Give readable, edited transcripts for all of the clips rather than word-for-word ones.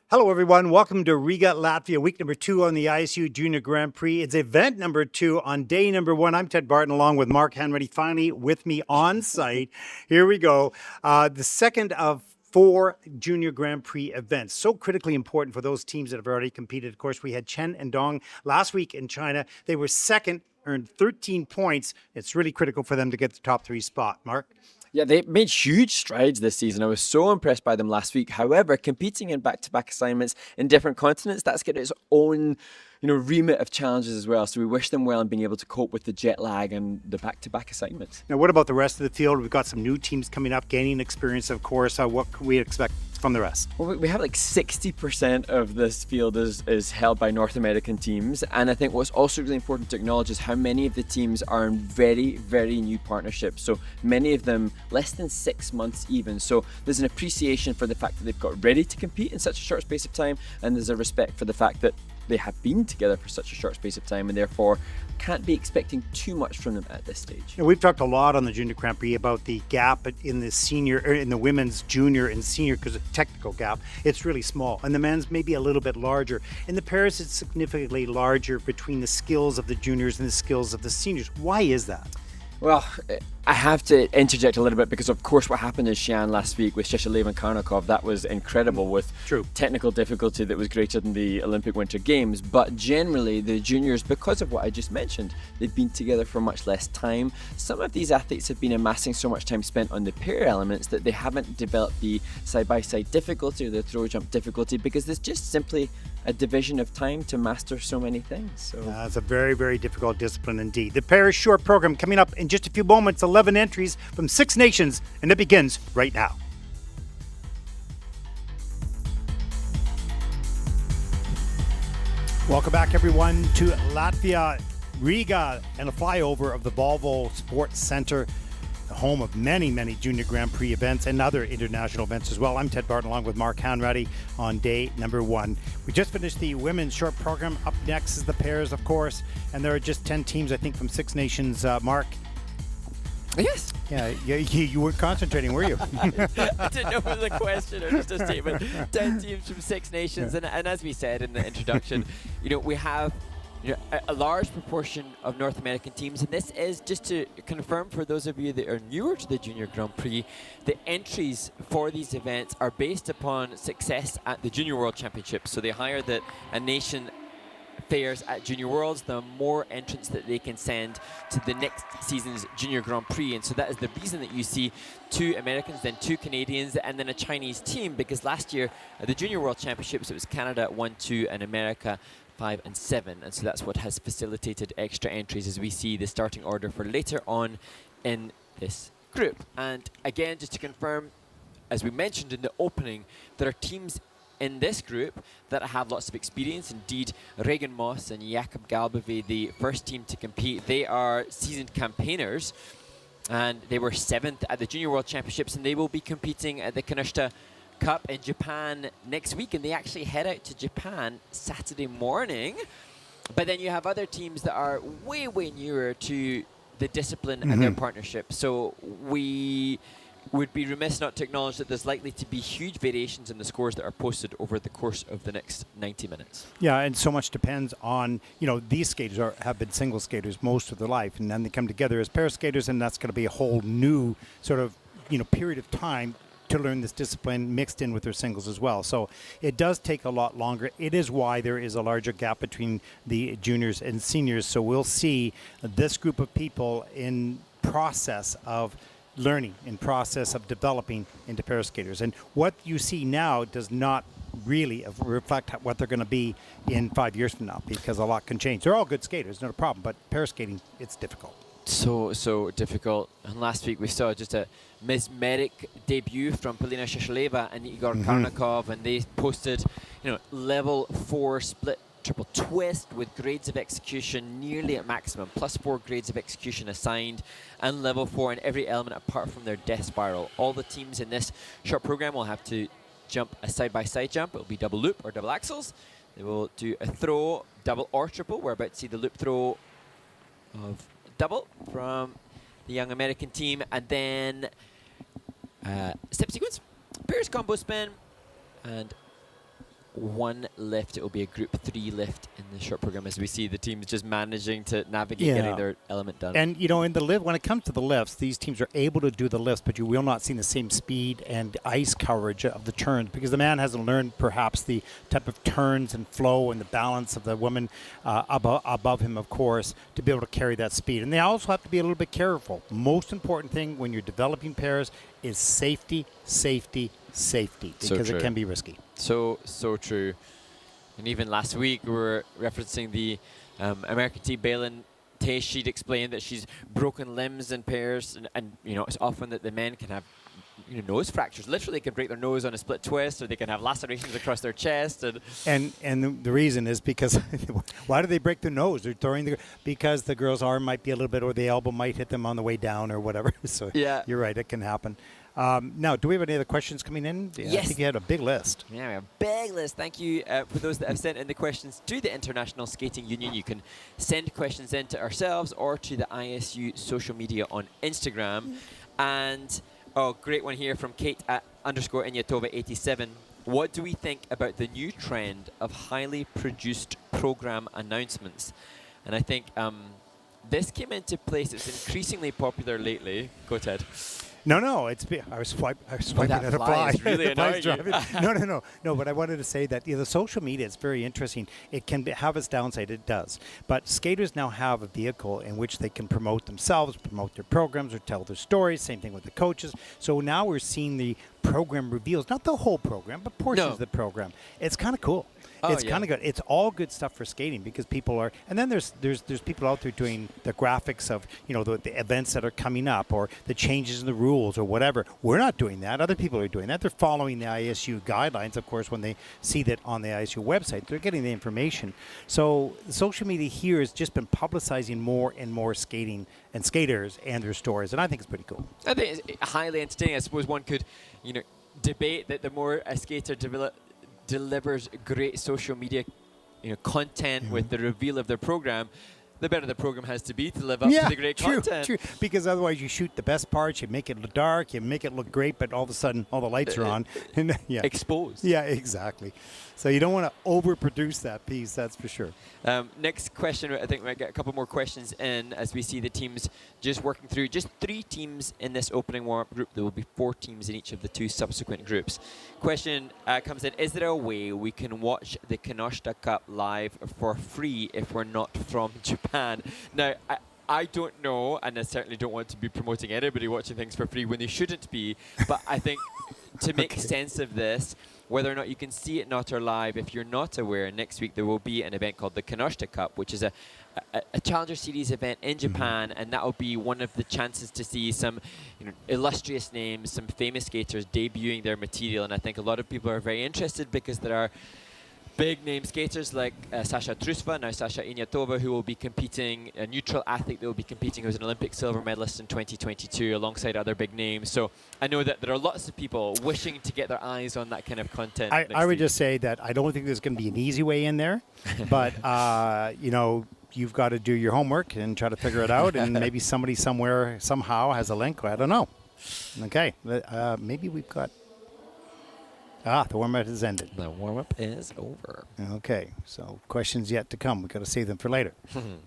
Hello, everyone. Welcome to Riga, Latvia, week number 2 on the ISU Junior Grand Prix. It's event number 2 on day number 1. I'm Ted Barton, along with Mark Hanratty, finally with me on site. Here we go. The second of 4 Junior Grand Prix events. So critically important for those teams that have already competed. Of course, we had Chen and Dong last week in China. They were second, earned 13 points. It's really critical for them to get the top 3 spot. Mark? Yeah, they made huge strides this season. I was so impressed by them last week. However, competing in back-to-back assignments in different continents, that's got its own, remit of challenges as well. So we wish them well in being able to cope with the jet lag and the back-to-back assignments. Now, what about the rest of the field? We've got some new teams coming up, gaining experience, of course. What can we expect from the rest? Well, we have like 60% of this field is held by North American teams. And I think what's also really important to acknowledge is how many of the teams are in very, very new partnerships. So many of them less than 6 months even. So there's an appreciation for the fact that they've got ready to compete in such a short space of time. And there's a respect for the fact that they have been together for such a short space of time and therefore can't be expecting too much from them at this stage. We've talked a lot on the Junior Grand Prix about the gap in the senior, or in the women's junior and senior, because of the technical gap, it's really small. And the men's maybe a little bit larger. In the pairs, it's significantly larger between the skills of the juniors and the skills of the seniors. Why is that? Well, I have to interject a little bit because, of course, what happened in Xi'an last week with Shishalev and Karnikov, that was incredible with technical difficulty that was greater than the Olympic Winter Games. But generally, the juniors, because of what I just mentioned, they've been together for much less time. Some of these athletes have been amassing so much time spent on the pair elements that they haven't developed the side-by-side difficulty or the throw jump difficulty because there's just simply a division of time to master so many things. So it's a very, very difficult discipline indeed. The Paris Short program coming up in just a few moments, 11 entries from 6 nations, and it begins right now. Welcome back, everyone, to Latvia, Riga, and a flyover of the Volvo Sports Center, the home of many, many Junior Grand Prix events and other international events as well. I'm Ted Barton, along with Mark Hanratty on day number 1. We just finished the women's short program. Up next is the pairs, of course, and there are just 10 teams, I think, from 6 nations. Mark? Yes. Yeah, you weren't concentrating, were you? I didn't know if it was a question or just a statement. 10 teams from 6 nations, and as we said in the introduction, we have a large proportion of North American teams, and this is just to confirm for those of you that are newer to the Junior Grand Prix, the entries for these events are based upon success at the Junior World Championships. So the higher that a nation fares at Junior Worlds, the more entrants that they can send to the next season's Junior Grand Prix. And so that is the reason that you see 2 Americans, then 2 Canadians, and then a Chinese team, because last year at the Junior World Championships, it was Canada 1, 2, and America 5 and 7. And so that's what has facilitated extra entries as we see the starting order for later on in this group. And again, just to confirm, as we mentioned in the opening, there are teams in this group that have lots of experience. Indeed, Regan Moss and Jakob Galbavy, the first team to compete, they are seasoned campaigners, and they were 7th at the Junior World Championships, and they will be competing at the Kanushita Cup in Japan next week, and they actually head out to Japan Saturday morning. But then you have other teams that are way, way newer to the discipline and their partnership. So we would be remiss not to acknowledge that there's likely to be huge variations in the scores that are posted over the course of the next 90 minutes. Yeah, and so much depends on, these skaters have been single skaters most of their life, and then they come together as pair skaters, and that's going to be a whole new sort of, period of time to learn this discipline mixed in with their singles as well. So it does take a lot longer. It is why there is a larger gap between the juniors and seniors. So we'll see this group of people in process of learning, in process of developing into pair skaters. And what you see now does not really reflect what they're going to be in 5 years from now, because a lot can change. They're all good skaters, not a problem, but pair skating, it's difficult. So difficult. And last week we saw just a mesmeric debut from Polina Shishileva and Igor Karnikov, and they posted, level 4 split triple twist with grades of execution nearly at maximum, +4 grades of execution assigned, and level 4 in every element apart from their death spiral. All the teams in this short program will have to jump a side-by-side jump. It'll be double loop or double axels. They will do a throw, double or triple. We're about to see the loop throw of double from the young American team, and then step sequence, pairs combo spin, and one lift. It will be a group 3 lift in the short program, as we see the teams just managing to navigate getting their element done. And in the lift, when it comes to the lifts, these teams are able to do the lifts, but you will not see the same speed and ice coverage of the turns, because the man hasn't learned perhaps the type of turns and flow and the balance of the woman above him, of course, to be able to carry that speed. And they also have to be a little bit careful. Most important thing when you're developing pairs is safety, because it can be risky. So true. And even last week we were referencing the American team, Balin Tace. She'd explained that she's broken limbs in pairs, and it's often that the men can have nose fractures. Literally, they can break their nose on a split twist, or they can have lacerations across their chest. And the reason is because why do they break their nose? They're throwing because the girl's arm might be a little bit, or the elbow might hit them on the way down, or whatever. So yeah, you're right, it can happen. Now, do we have any other questions coming in? Yes. I think you had a big list. Yeah, we have a big list. Thank you for those that have sent in the questions to the International Skating Union. You can send questions in to ourselves or to the ISU social media on Instagram. And, great one here from Kate at _Inyatova87. What do we think about the new trend of highly produced program announcements? And I think this came into place. It's increasingly popular lately. Go, Ted. No. I was swiping at a fly. Really annoying you. No. But I wanted to say that the social media is very interesting. It can have its downside. It does. But skaters now have a vehicle in which they can promote themselves, promote their programs, or tell their stories. Same thing with the coaches. So now we're seeing the program reveals, not the whole program, but portions of the program. It's kind of cool. It's kind of good. It's all good stuff for skating, because people are, and then there's people out there doing the graphics of the events that are coming up, or the changes in the rules, or whatever. We're not doing that. Other people are doing that. They're following the ISU guidelines, of course. When they see that on the ISU website, they're getting the information. So the social media here has just been publicizing more and more skating and skaters and their stories, and I think it's pretty cool. I think it's highly entertaining. I suppose one could, debate that the more a skater delivers great social media content with the reveal of their program, the better the program has to be to live up to the great content. True. Because otherwise you shoot the best parts, you make it look dark, you make it look great, but all of a sudden all the lights are on. And Exposed. Yeah, exactly. So you don't want to overproduce that piece, that's for sure. Next question, I think we might get a couple more questions in as we see the teams just working through. Just 3 teams in this opening warm-up group. There will be 4 teams in each of the 2 subsequent groups. Question comes in, is there a way we can watch the Kinoshita Cup live for free if we're not from Japan? Now, I don't know, and I certainly don't want to be promoting anybody watching things for free when they shouldn't be, but I think to make sense of this, whether or not you can see it not or live, if you're not aware, next week there will be an event called the Kinoshita Cup, which is a Challenger Series event in Japan, and that will be one of the chances to see some illustrious names, some famous skaters debuting their material, and I think a lot of people are very interested because there are big name skaters like Sasha Trusva, now Sasha Inyatova, who will be competing, a neutral athlete that will be competing, who's an Olympic silver medalist in 2022 alongside other big names. So I know that there are lots of people wishing to get their eyes on that kind of content. I would just say that I don't think there's going to be an easy way in there, but you've got to do your homework and try to figure it out, and maybe somebody somewhere somehow has a link. I don't know. Okay, maybe we've got... the warm-up has ended. The warm-up is over. Okay, so questions yet to come. We've got to save them for later. And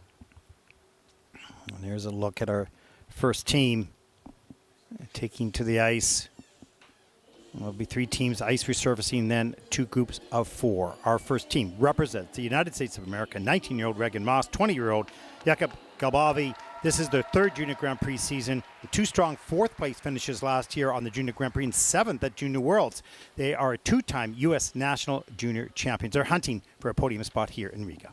here's a look at our first team taking to the ice. There'll be 3 teams ice resurfacing, then 2 groups of 4. Our first team represents the United States of America, 19-year-old Regan Moss, 20-year-old Jakub Galbavi, This is their third Junior Grand Prix season. The two strong fourth place finishes last year on the Junior Grand Prix and seventh at Junior Worlds. They are a two-time U.S. National Junior Champions. They're hunting for a podium spot here in Riga.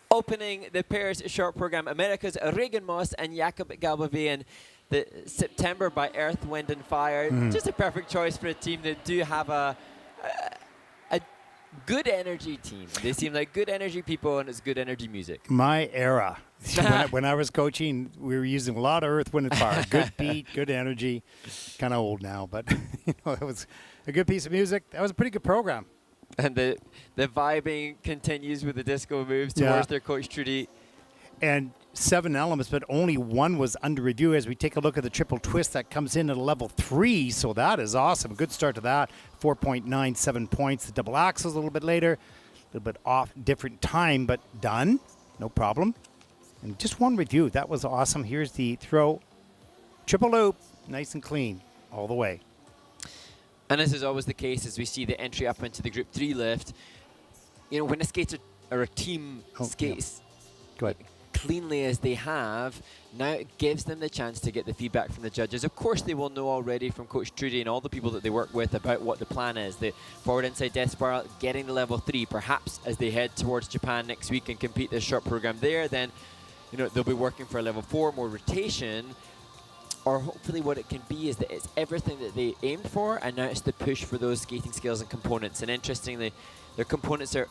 Opening the pairs short program, America's Regan Moss and Jakob Galbavian, the September by Earth, Wind and Fire. Just a perfect choice for a team that do have a good energy team. They seem like good energy people, and it's good energy music. My era. When I was coaching, we were using a lot of Earth, Wind and Fire. Good beat, good energy. Kind of old now, but it was a good piece of music. That was a pretty good program. And the vibing continues with the disco moves towards their coach Trudy. And 7 elements, but only one was under review as we take a look at the triple twist that comes in at a level 3. So that is awesome. Good start to that. 4.97 points. The double axles a little bit later. A little bit off, different time, but done. No problem. And just one review. That was awesome. Here's the throw. Triple loop. Nice and clean all the way. And as is always the case, as we see the entry up into the Group 3 lift, you know, when a skater or a team skates Go ahead. cleanly as they have, now it gives them the chance to get the feedback from the judges. Of course, they will know already from Coach Trudy and all the people that they work with about what the plan is. The forward inside death spiral, getting the level 3, perhaps as they head towards Japan next week and compete this short program there, then you know they'll be working for a level 4, more rotation. Or hopefully what it can be is that it's everything that they aimed for, and now it's the push for those skating skills and components. And interestingly, their components are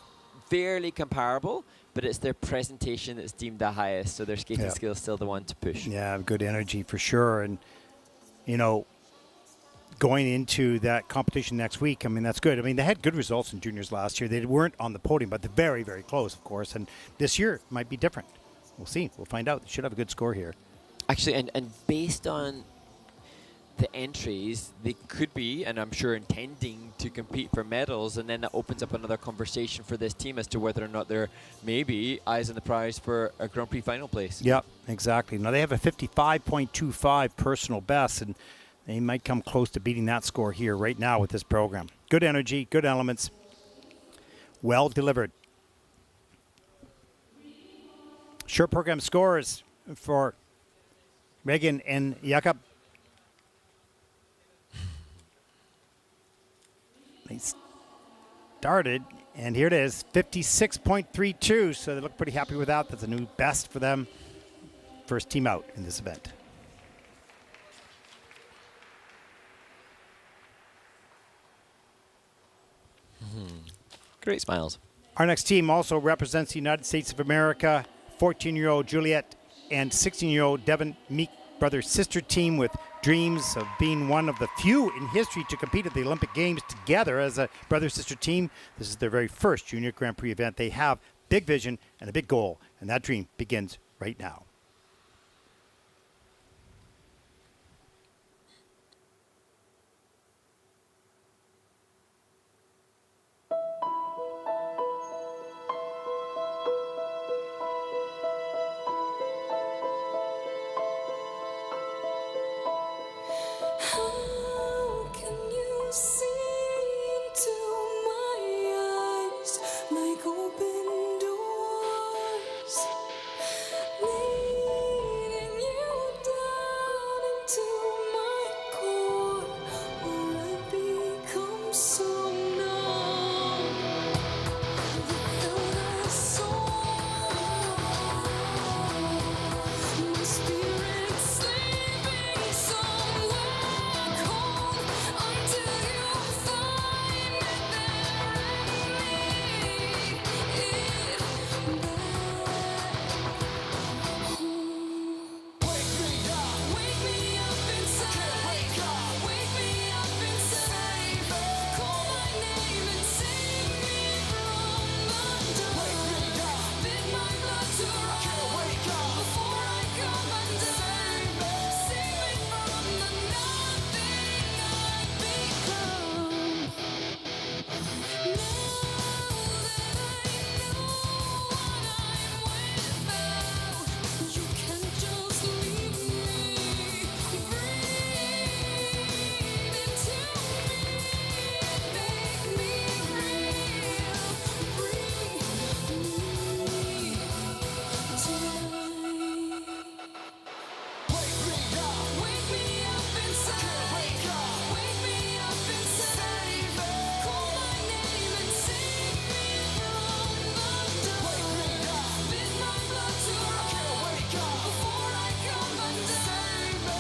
fairly comparable, but it's their presentation that's deemed the highest. So their skating skills still the one to push. Yeah, good energy for sure. And, you know, going into that competition next week. I mean, that's good. I mean, they had good results in juniors last year. They weren't on the podium, but they're very, very close, of course. And this year might be different. We'll see. We'll find out. They should have a good score here. Actually, and based on the entries, they could be, and I'm sure intending to compete for medals, and then that opens up another conversation for this team as to whether or not they're maybe eyes on the prize for a Grand Prix final place. Yep, exactly. Now, they have a 55.25 personal best, and they might come close to beating that score here right now with this program. Good energy, good elements, well delivered. Short program scores for Megan and Jakob. They started, and here it is, 56.32, so they look pretty happy with that. That's a new best for them. First team out in this event. Great smiles. Our next team also represents the United States of America. 14-year-old Juliet and 16-year-old Devin Meek brother-sister team with dreams of being one of the few in history to compete at the Olympic Games together as a brother-sister team. This is their very first Junior Grand Prix event. They have big vision and a big goal, and that dream begins right now. How can you see into my eyes like open doors, leading you down into my core, where I become so numb without a soul. My spirit sleeping somewhere cold until you find me there and lead it back home. Wake me up inside. Wake me up inside. Call my name and save me from the dark. Bid my blood to run before I come undone. Save me from the nothing I've become. Now that I know what I'm without, you can't just leave me. Breathe into me, make me real. Breathe me tonight. Wake me up inside. Wake me up inside. Call my name and save me from the dark. Bid my blood to run before I come undone. Save me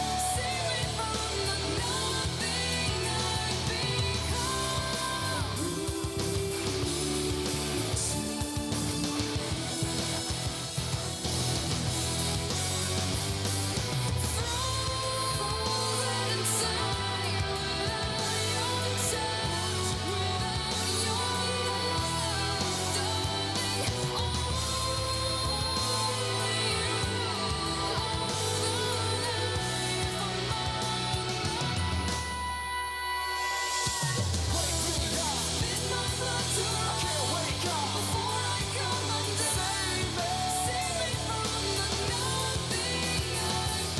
from the nothing I've frozen inside without your touch, without your love, darling. Only bid my blood to run before I come undone. Save me from the nothing I've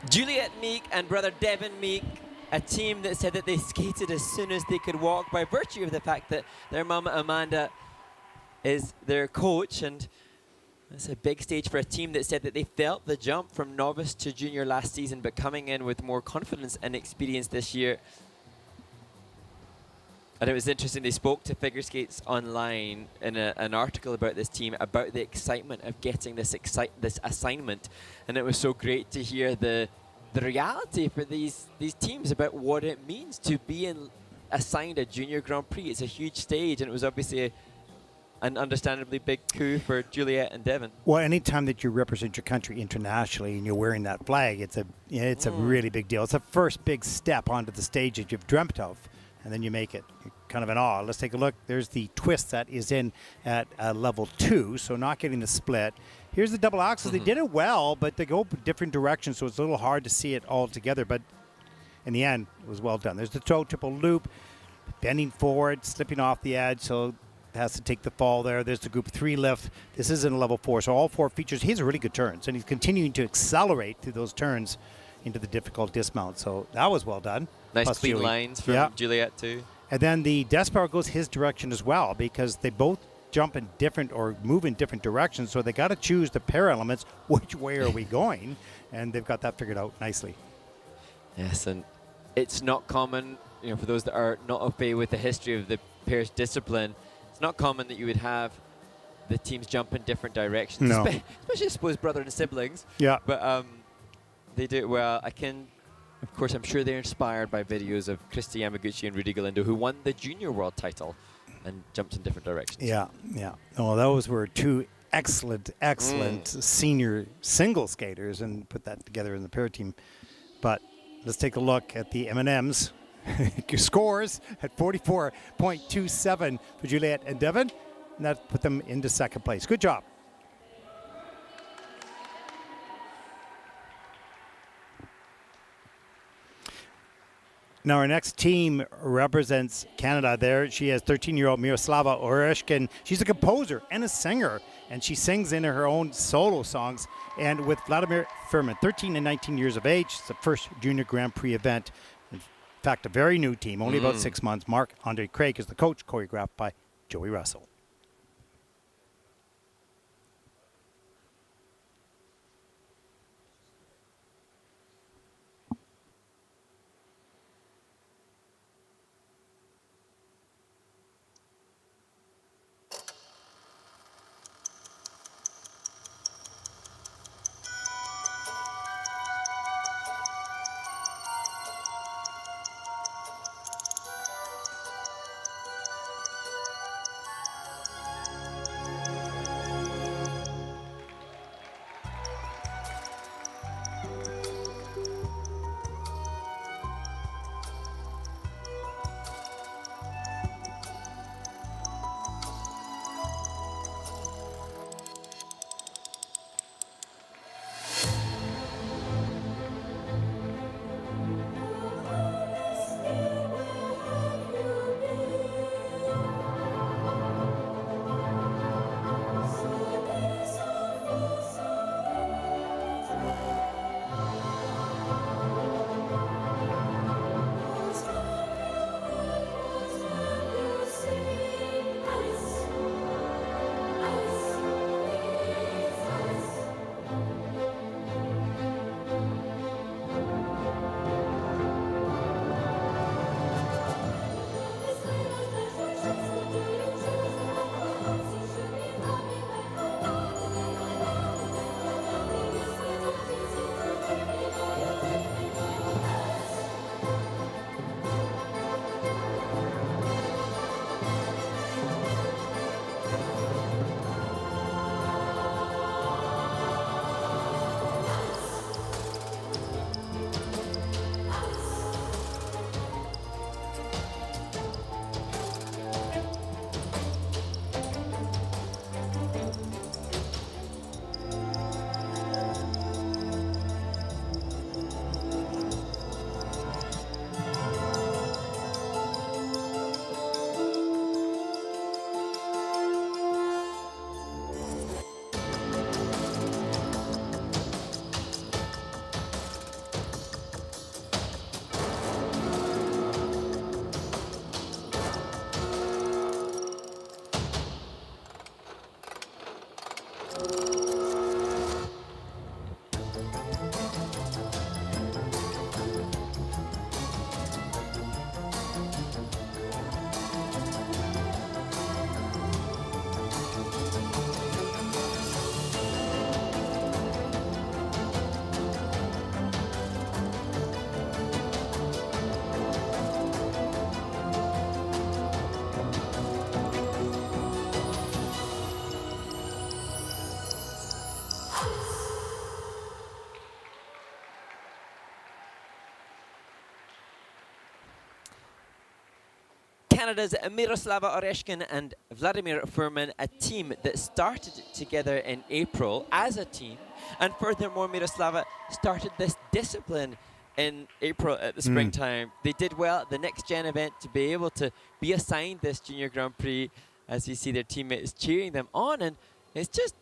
Juliet Meek and brother Devin Meek, a team that said that they skated as soon as they could walk by virtue of the fact that their mum Amanda is their coach, and it's a big stage for a team that said that they felt the jump from novice to junior last season, but coming in with more confidence and experience this year. And it was interesting, they spoke to Figure Skates Online in an article about this team, about the excitement of getting this assignment. And it was so great to hear the the reality for these teams about what it means to be assigned a junior Grand Prix. It's a huge stage, and it was obviously an understandably big coup for Juliet and Devon. Well, anytime that you represent your country internationally and you're wearing that flag, it's a really big deal. It's the first big step onto the stage that you've dreamt of, and then you make it. You're kind of in awe. Let's take a look. There's the twist that is in at level 2, so not getting the split. Here's the double axles. They did it well, but they go different directions, so it's a little hard to see it all together. But in the end, it was well done. There's the toe triple loop, bending forward, slipping off the edge, so has to take the fall there. There's the group 3 lift. This is in level 4, so all 4 features. He has really good turns, and he's continuing to accelerate through those turns into the difficult dismount. So that was well done. Nice Plus clean Julie. lines from Juliet too. And then the Despower goes his direction as well, because they both jump in different or move in different directions, so they got to choose the pair elements. Which way are we going? And they've got that figured out nicely. Yes, and it's not common, for those that are not au fait with the history of the pairs discipline, it's not common that you would have the teams jump in different directions, No. especially, I suppose, brother and siblings. Yeah. But they do it well. Of course, I'm sure they're inspired by videos of Christy Yamaguchi and Rudy Galindo, who won the junior world title and jumped in different directions. Yeah. Oh, those were 2 excellent senior single skaters, and put that together in the pair team. But let's take a look at the M&Ms. Scores at 44.27 for Juliet and Devon, and that put them into second place. Good job. Now our next team represents Canada. There she has 13-year-old Miroslava Oreshkin. She's a composer and a singer, and she sings in her own solo songs. And with Vladimir Furman, 13 and 19 years of age, it's the first Junior Grand Prix event. In fact, a very new team, only about 6 months. Marc-Andre Craig is the coach, choreographed by Joey Russell. Canada's Miroslava Oreshkin and Vladimir Furman, a team that started together in April as a team. And furthermore, Miroslava started this discipline in April at the springtime. They did well at the next gen event to be able to be assigned this Junior Grand Prix, as you see their teammates cheering them on. And it's just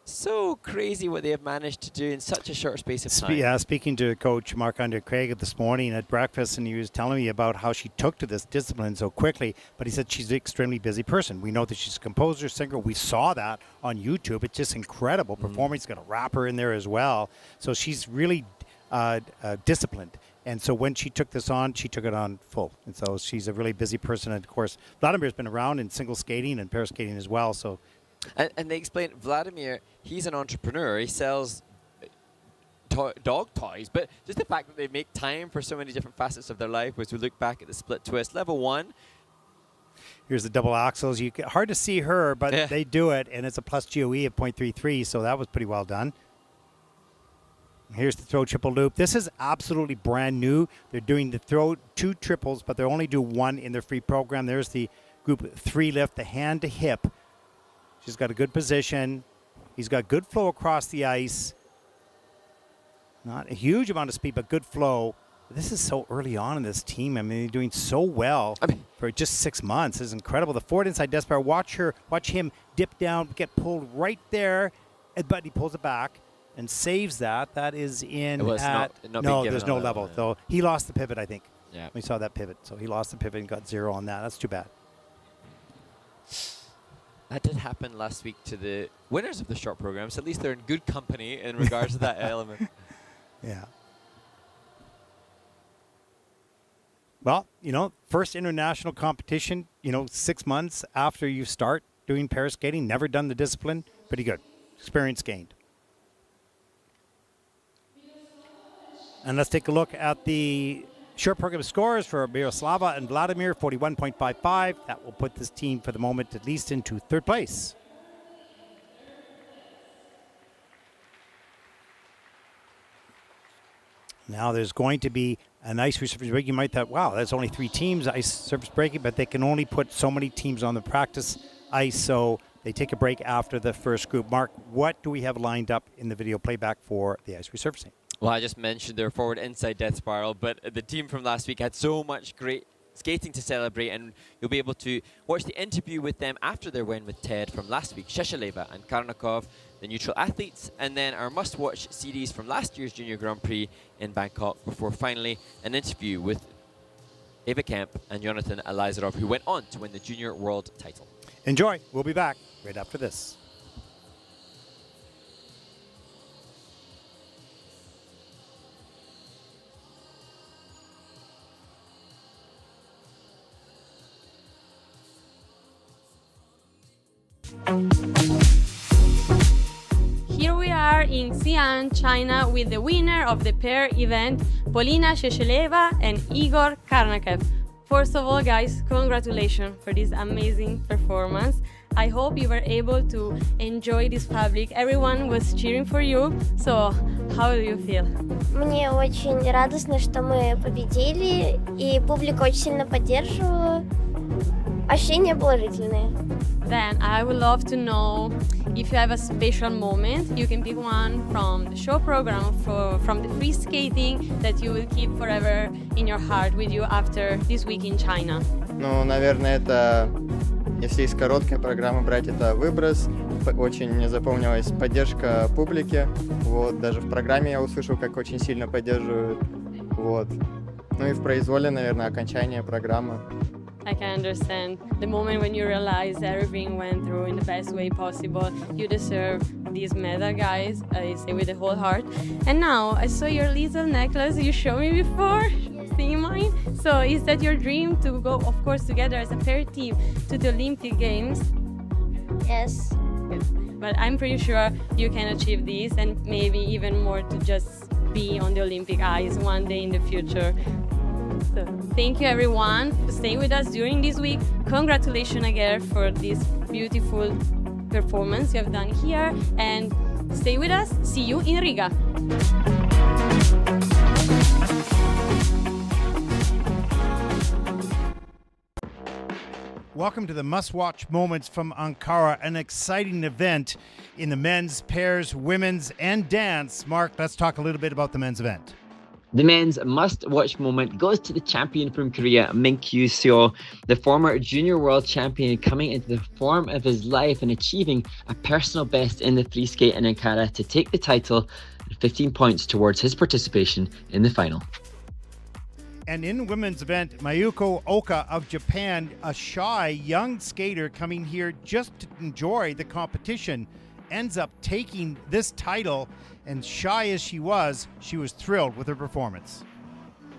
so crazy what they have managed to do in such a short space of time. Yeah, speaking to Coach Marc-Andre Craig this morning at breakfast, and he was telling me about how she took to this discipline so quickly, but he said she's an extremely busy person. We know that she's a composer, singer. We saw that on YouTube. It's just incredible performance. Got a rapper in there as well. So she's really disciplined. And so when she took this on, she took it on full. And so she's a really busy person. And, of course, Vladimir's been around in single skating and pair skating as well. So. And they explain, Vladimir, he's an entrepreneur. He sells dog toys, but just the fact that they make time for so many different facets of their life, as we look back at the split twist. Level 1. Here's the double axles. Hard to see her, but they do it, and it's a plus GOE of 0.33, so that was pretty well done. Here's the throw triple loop. This is absolutely brand new. They're doing the throw 2 triples, but they only do 1 in their free program. There's the group 3 lift, the hand to hip. She's got a good position. He's got good flow across the ice. Not a huge amount of speed, but good flow. This is so early on in this team. I mean, they're doing so well for just 6 months. It's incredible. The forward inside death bar. Watch him dip down, get pulled right there, but he pulls it back and saves that. That is in at no. There's no level. So he lost the pivot, I think. Yeah, we saw that pivot. So he lost the pivot and got 0 on that. That's too bad. That did happen last week to the winners of the short programs. At least they're in good company in regards to that element. Yeah. Well, first international competition, 6 months after you start doing pair skating, never done the discipline. Pretty good. Experience gained. And let's take a look at the short program scores for Miroslava and Vladimir, 41.55. That will put this team for the moment at least into 3rd place. Now there's going to be an ice resurface break. You might thought, wow, that's only 3 teams ice surface breaking, but they can only put so many teams on the practice ice, so they take a break after the first group. Mark, what do we have lined up in the video playback for the ice resurfacing? Well, I just mentioned their forward inside death spiral, but the team from last week had so much great skating to celebrate, and you'll be able to watch the interview with them after their win with Ted from last week, Shesheleva and Karnakov, the neutral athletes, and then our must-watch series from last year's Junior Grand Prix in Bangkok, before finally an interview with Eva Kemp and Jonathan Elizarov, who went on to win the Junior World title. Enjoy. We'll be back right after this. Here we are in Xi'an, China, with the winner of the pair event, Polina Shesheleva and Igor Karnakav. First of all, guys, congratulations for this amazing performance. I hope you were able to enjoy this public. Everyone was cheering for you. So, how do you feel? Мне очень радостно, что мы победили, и публика очень сильно поддерживала. Ощущения положительные. Then I would love to know if you have a special moment. You can pick one from the show program, from the free skating that you will keep forever in your heart with you after this week in China. Ну, наверное, это, если из короткой программы брать, это выброс. Очень мне запомнилась поддержка публики. Вот, даже в программе я услышал, как очень сильно поддерживают. Вот. Ну и в произволе, наверное, окончание программы. I can understand the moment when you realize everything went through in the best way possible. You deserve this medal, guys. I say with the whole heart. And now I saw your little necklace you showed me before. See mine? So is that your dream to go, of course, together as a pair team to the Olympic Games? Yes. But I'm pretty sure you can achieve this, and maybe even more, to just be on the Olympic ice one day in the future. So thank you, everyone, for staying with us during this week. Congratulations again for this beautiful performance you have done here, and stay with us. See you in Riga. welcome to the must-watch moments from Ankara, an exciting event in the men's, pairs, women's, and dance. Mark, let's talk a little bit about the men's event. The men's must-watch moment goes to the champion from Korea, Min-kyu Seo, the former junior world champion, coming into the form of his life and achieving a personal best in the free skate in Ankara to take the title and 15 points towards his participation in the final. And in the women's event, Mayuko Oka of Japan, a shy young skater coming here just to enjoy the competition, ends up taking this title. And shy as she was thrilled with her performance.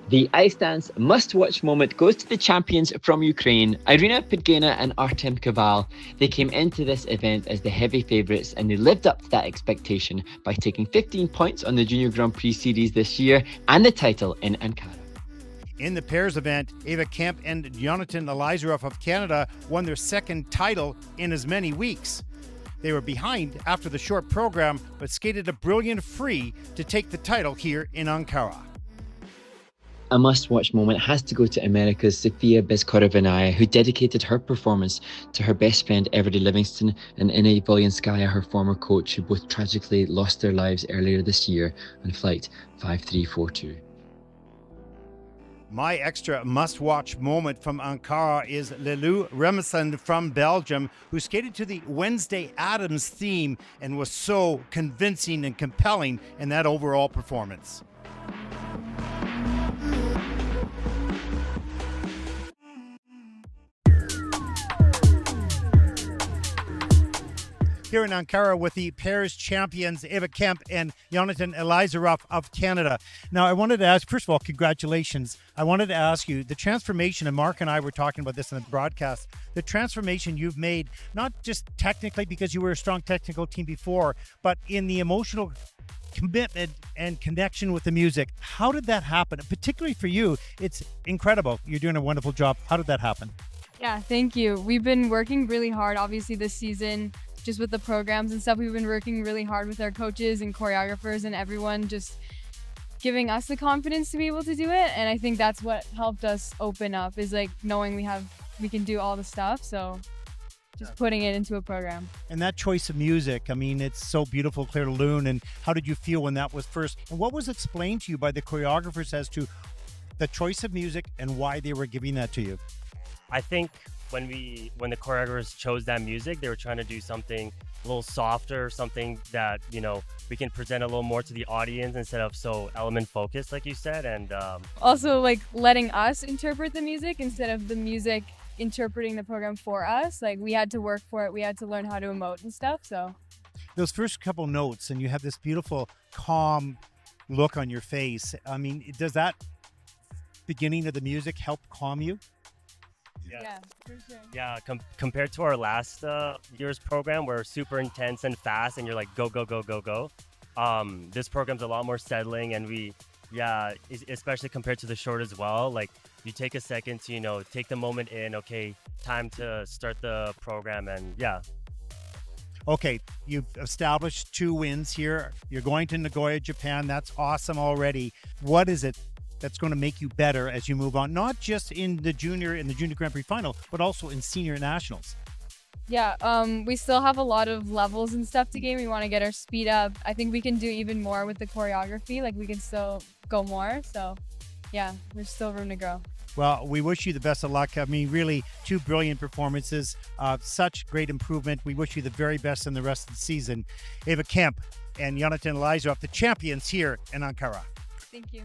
The ice dance must-watch moment goes to the champions from Ukraine, Irina Pidgena and Artem Kaval. They came into this event as the heavy favourites and they lived up to that expectation by taking 15 points on the Junior Grand Prix Series this year and the title in Ankara. In the pairs event, Eva Kemp and Jonathan Elizarov of Canada won their second title in as many weeks. They were behind after the short program, but skated a brilliant free to take the title here in Ankara. A must-watch moment has to go to America's Sofia Bezkorovinaya, who dedicated her performance to her best friend Everdy Livingston and Inna Volyanskaya, her former coach, who both tragically lost their lives earlier this year on flight 5342. My extra must-watch moment from Ankara is Lelou Remesson from Belgium, who skated to the Wednesday Addams theme and was so convincing and compelling in that overall performance. Here in Ankara with the pairs champions, Eva Kemp and Jonathan Elizarov of Canada. Now, I wanted to ask, first of all, congratulations. I wanted to ask you, the transformation, and Mark and I were talking about this in the broadcast, the transformation you've made, not just technically because you were a strong technical team before, but in the emotional commitment and connection with the music. How did that happen? Particularly for you, it's incredible. You're doing a wonderful job. How did that happen? Yeah, thank you. We've been working really hard, obviously, this season. Just with the programs and stuff, we've been working really hard with our coaches and choreographers and everyone just giving us the confidence to be able to do it. And I think that's what helped us open up, is like knowing we can do all the stuff. So just putting it into a program. And that choice of music, I mean, it's so beautiful, Claire de Lune. And how did you feel when that was first? And what was explained to you by the choreographers as to the choice of music and why they were giving that to you? I think when the choreographers chose that music, they were trying to do something a little softer, something that, you know, we can present a little more to the audience instead of so element focused, like you said. And also like letting us interpret the music instead of the music interpreting the program for us. Like we had to work for it. We had to learn how to emote and stuff. So those first couple notes, and you have this beautiful, calm look on your face. I mean, does that beginning of the music help calm you? yeah, for sure. yeah, compared to our last year's program, we're super intense and fast, and you're like go go go go go. This program's a lot more settling, and especially compared to the short as well. Like you take a second to, you know, take the moment in. Okay, time to start the program, and yeah. Okay, you've established 2 wins here. You're going to Nagoya, Japan. That's awesome already. What is it that's going to make you better as you move on, not just in the junior Grand Prix final, but also in senior nationals? Yeah, we still have a lot of levels and stuff to gain. We want to get our speed up. I think we can do even more with the choreography. Like we can still go more. So yeah, there's still room to grow. Well, we wish you the best of luck. I mean, really 2 brilliant performances, such great improvement. We wish you the very best in the rest of the season. Eva Kemp and Jonathan Elizarov, the champions here in Ankara. Thank you.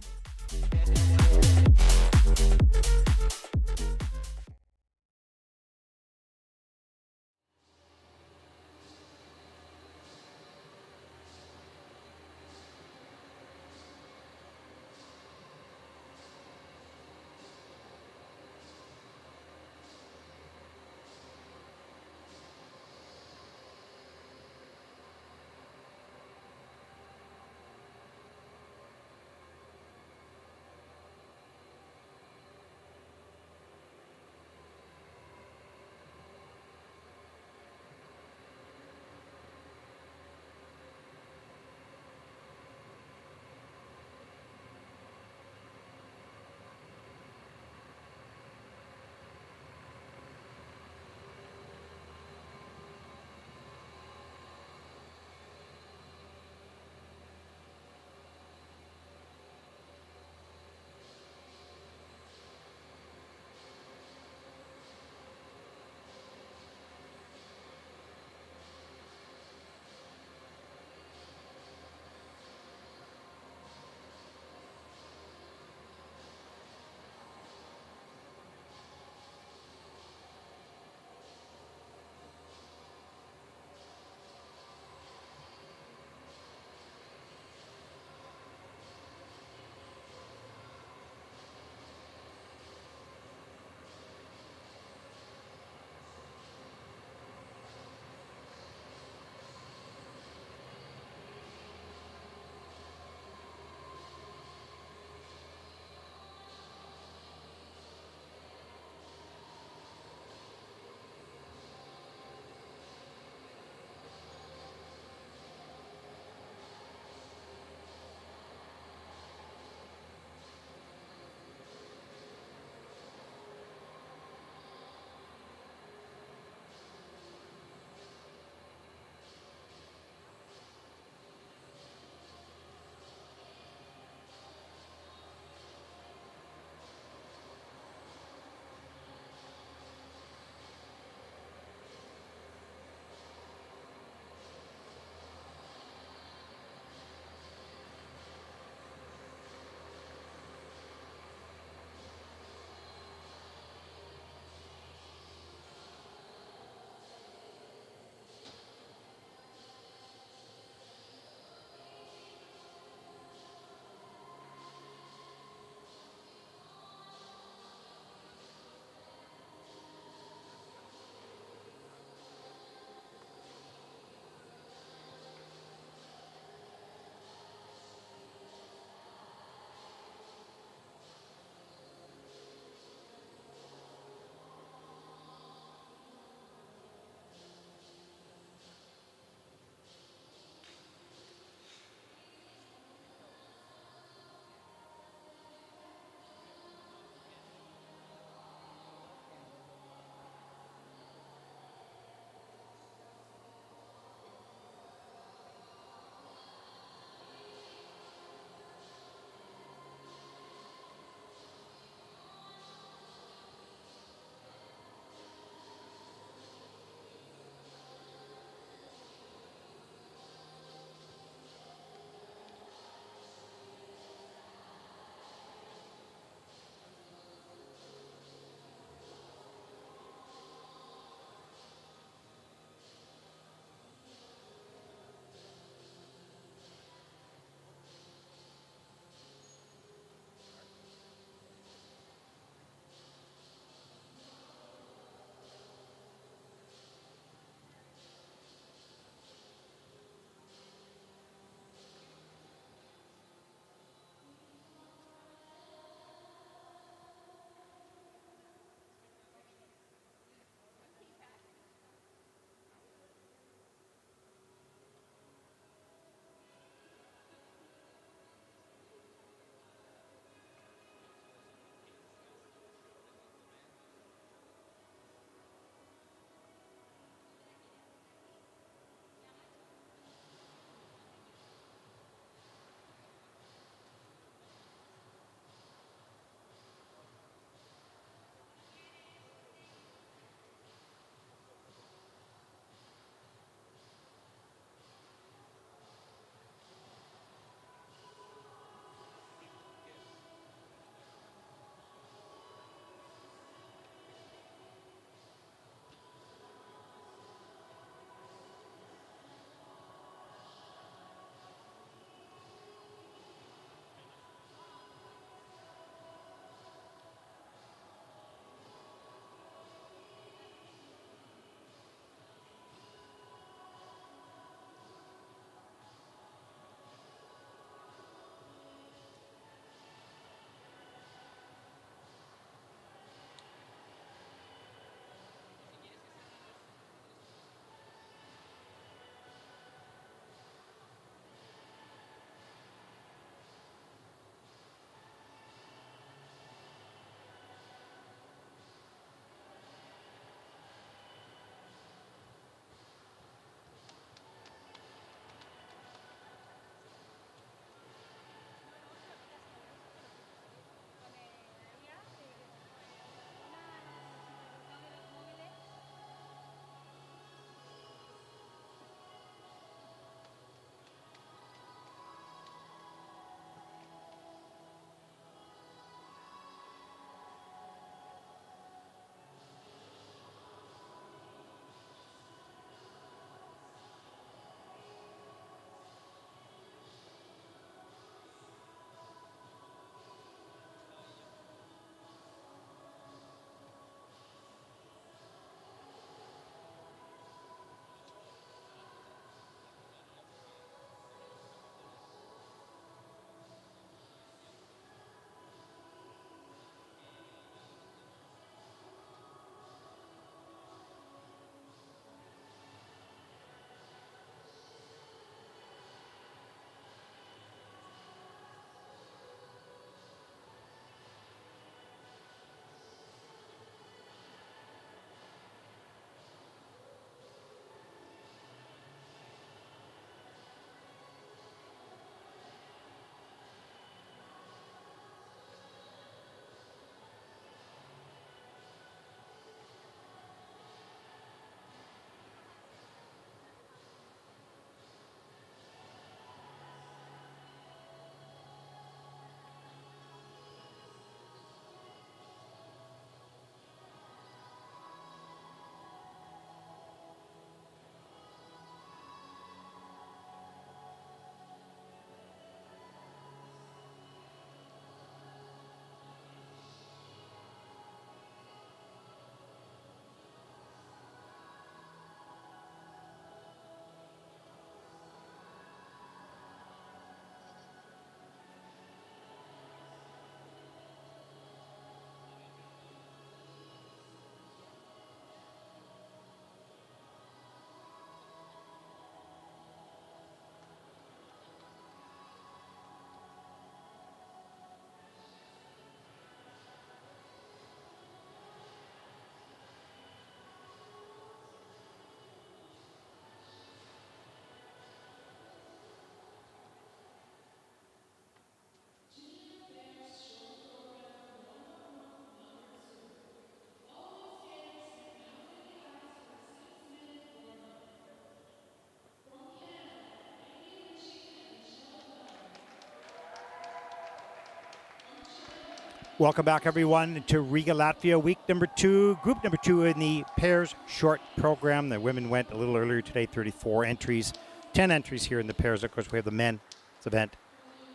Welcome back, everyone, to Riga, Latvia, week number 2, group number 2 in the pairs short program. The women went a little earlier today, 34 entries, 10 entries here in the pairs. Of course, we have the men's event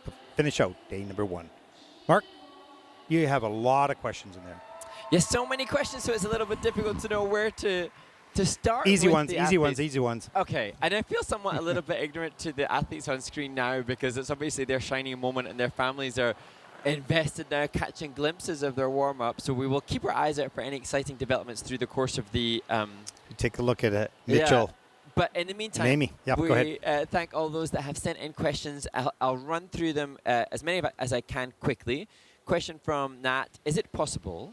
to finish out day number 1. Mark, you have a lot of questions in there. Yes, so many questions, so it's a little bit difficult to know where to start. Easy with ones, the easy ones, athletes. easy ones. Okay, and I feel somewhat a little bit ignorant to the athletes on screen now because it's obviously their shining moment and their families are invested now, catching glimpses of their warm-up. So we will keep our eyes out for any exciting developments through the course of the Take a look at it, Mitchell. Yeah. But in the meantime, and Amy. Yep, we go ahead. Thank all those that have sent in questions. I'll run through them as many as I can quickly. Question from Nat: is it possible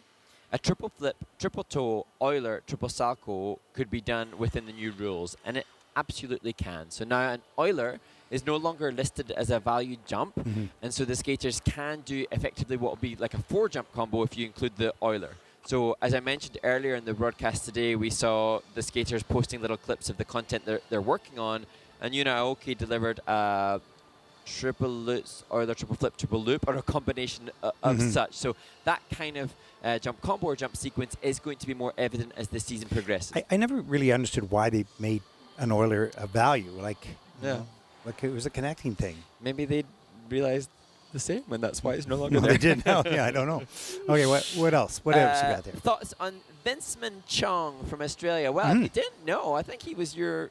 a triple flip, triple toe, Euler, triple salto could be done within the new rules? And it absolutely can. So now an Euler is no longer listed as a valued jump, and so the skaters can do effectively what will be like a 4-jump combo if you include the Euler. So as I mentioned earlier in the broadcast today, we saw the skaters posting little clips of the content they're working on, and Yuna Aoki delivered a triple loops or the triple flip, triple loop, or a combination of such. So that kind of jump combo or jump sequence is going to be more evident as the season progresses. I never really understood why they made an Euler a value. Like, you Yeah. know, like it was a connecting thing. Maybe they realized the same, and that's why it's no longer No, there. they did. No, yeah, I don't know. Okay, what else? What else you got there? Thoughts on Vinceman Chong from Australia? Well, if you didn't know, I think he was your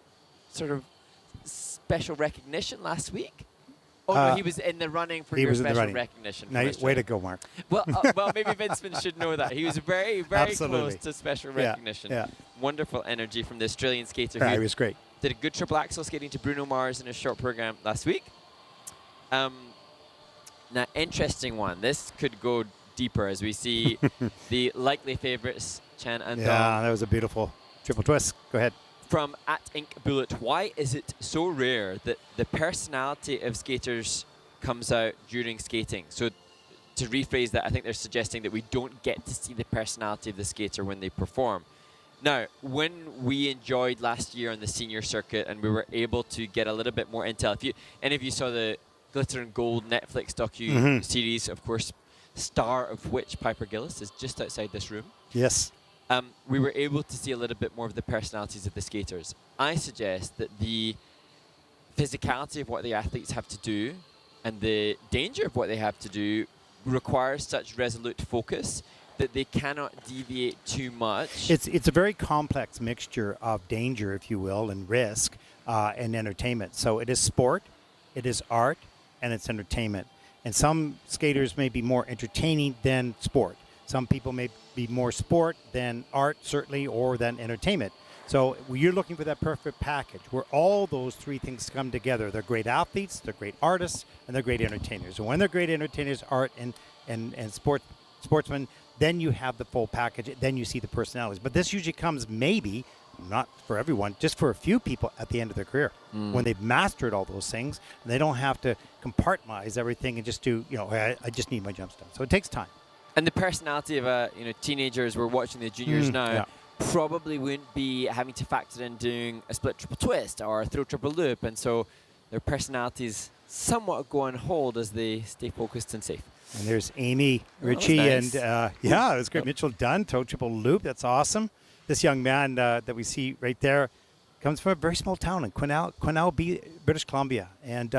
sort of special recognition last week. Oh, no, he was in the running for he your was in the special running. recognition. Now, from way Australia. to go, Mark. Well, maybe Vinceman should know that. He was very, very Absolutely. close to special Yeah, recognition. yeah. Wonderful energy from the Australian skater Yeah, who he was great. did a good triple axel skating to Bruno Mars in a short program last week. Now, interesting one. This could go deeper as we see the likely favorites, Chan and Dong. Yeah, that was a beautiful triple twist. Go ahead. From @InkBullet, why is it so rare that the personality of skaters comes out during skating? So to rephrase that, I think they're suggesting that we don't get to see the personality of the skater when they perform. Now, when we enjoyed last year on the senior circuit and we were able to get a little bit more intel, if any of you saw the Glitter and Gold Netflix docu-series, of course, star of which Piper Gillis is just outside this room, Yes. we were able to see a little bit more of the personalities of the skaters. I suggest that the physicality of what the athletes have to do and the danger of what they have to do requires such resolute focus that they cannot deviate too much. It's a very complex mixture of danger, if you will, and risk and entertainment. So it is sport, it is art, and it's entertainment. And some skaters may be more entertaining than sport. Some people may be more sport than art, certainly, or than entertainment. So you're looking for that perfect package where all those three things come together. They're great athletes, they're great artists, and they're great entertainers. And when they're great entertainers, art and sportsmen, then you have the full package. Then you see the personalities. But this usually comes maybe, not for everyone, just for a few people at the end of their career when they've mastered all those things and they don't have to compartmentalize everything and just do, I just need my jumps done. So it takes time. And the personality of teenagers, we're watching the juniors now, yeah. probably wouldn't be having to factor in doing a split triple twist or a throw triple loop, and so their personalities somewhat go on hold as they stay focused and safe. And there's Amy that was Ritchie nice. and it was great. Mitchell Dunn, toe triple loop. That's awesome. This young man that we see right there comes from a very small town in Quesnel, British Columbia, and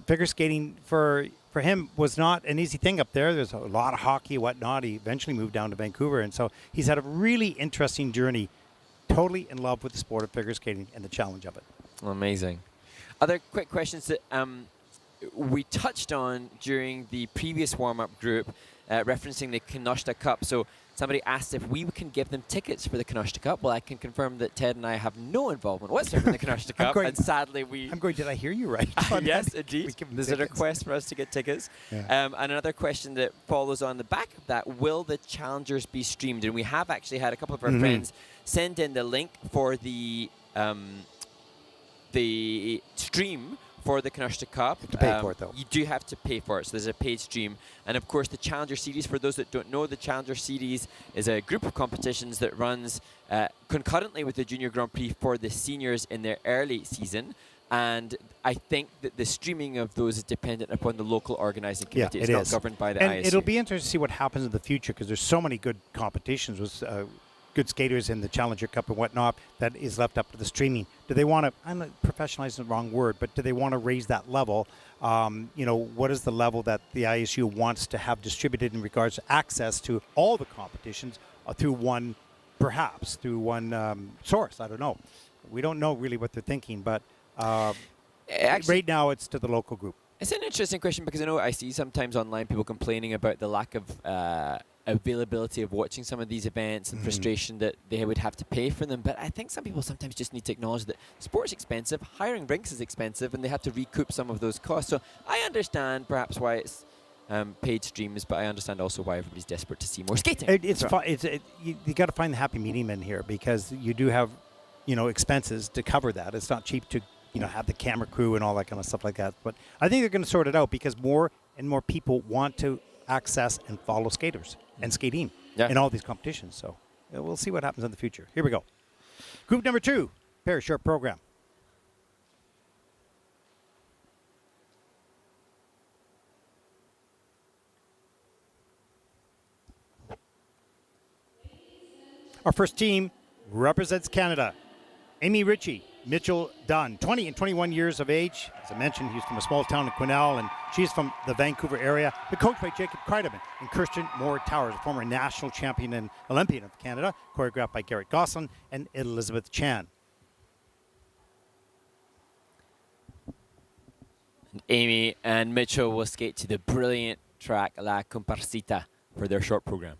figure skating for him was not an easy thing up there. There's a lot of hockey, whatnot. He eventually moved down to Vancouver, and so he's had a really interesting journey. Totally in love with the sport of figure skating and the challenge of it. Amazing. Other quick questions that we touched on during the previous warm-up group, referencing the Kenoshta Cup. So somebody asked if we can give them tickets for the Kenoshta Cup. Well, I can confirm that Ted and I have no involvement whatsoever in the Kenoshta Cup, and sadly I'm going, did I hear you right? yes, We indeed. give them There's a tickets. request for us to get tickets. Yeah. And another question that follows on the back of that, will the challengers be streamed? And we have actually had a couple of our friends send in the link for the stream for the Kenoshta Cup. You have to pay for it, though. You do have to pay for it, so there's a paid stream. And of course, the Challenger Series, for those that don't know, the Challenger Series is a group of competitions that runs concurrently with the Junior Grand Prix for the seniors in their early season. And I think that the streaming of those is dependent upon the local organising committee. Yeah, It's it not is. governed by the And ISU. it'll be interesting to see what happens in the future because there's so many good competitions with good skaters in the Challenger Cup and whatnot that is left up to the streaming. Do they want to? I'm not professionalize the wrong word, but do they want to raise that level? What is the level that the ISU wants to have distributed in regards to access to all the competitions through one, perhaps through one source? I don't know. We don't know really what they're thinking, but. Actually, Right now, it's to the local group. it's an interesting question because I know I see sometimes online people complaining about the lack of availability of watching some of these events and frustration that they would have to pay for them. But I think some people sometimes just need to acknowledge that sport's expensive, hiring rinks is expensive, and they have to recoup some of those costs. So I understand perhaps why it's paid streams, but I understand also why everybody's desperate to see more skating. You got to find the happy medium in here because you do have, expenses to cover that. It's not cheap to, have the camera crew and all that kind of stuff like that. But I think they're going to sort it out because more and more people want to access and follow skaters and skating in all these competitions. So we'll see what happens in the future. Here we go. Group number 2, very short program. Our first team represents Canada. Amy Ritchie, Mitchell Dunn, 20 and 21 years of age. As I mentioned, he's from a small town in Quesnel, and she's from the Vancouver area. They're coached by Jacob Kreideman and Kirsten Moore Towers, a former national champion and Olympian of Canada, choreographed by Garrett Gosselin and Elizabeth Chan. Amy and Mitchell will skate to the brilliant track La Comparsita for their short program.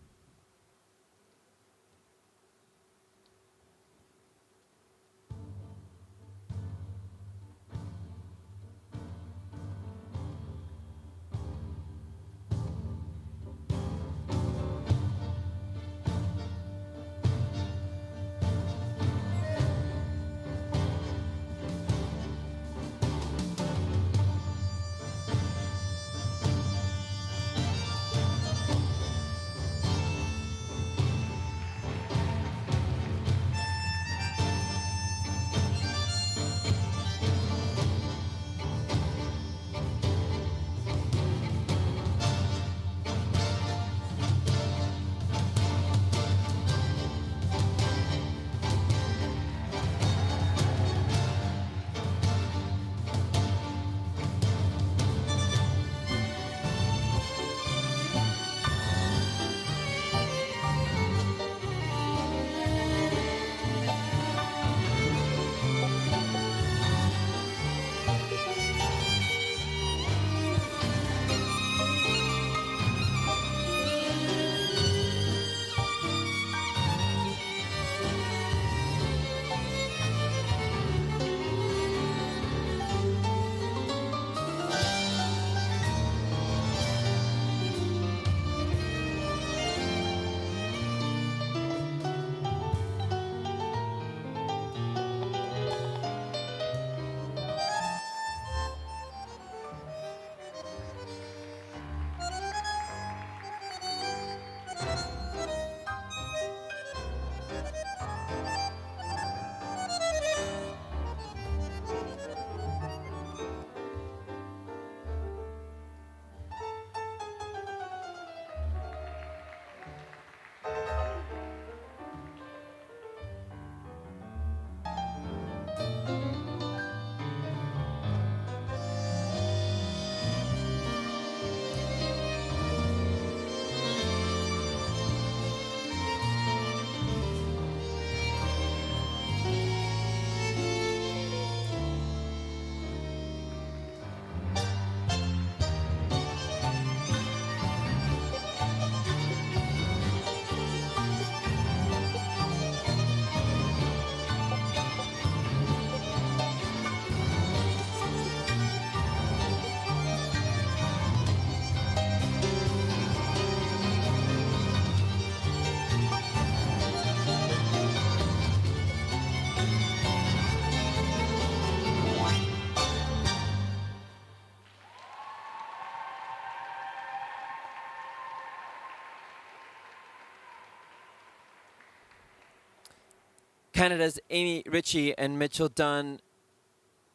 Canada's Amy Ritchie and Mitchell Dunn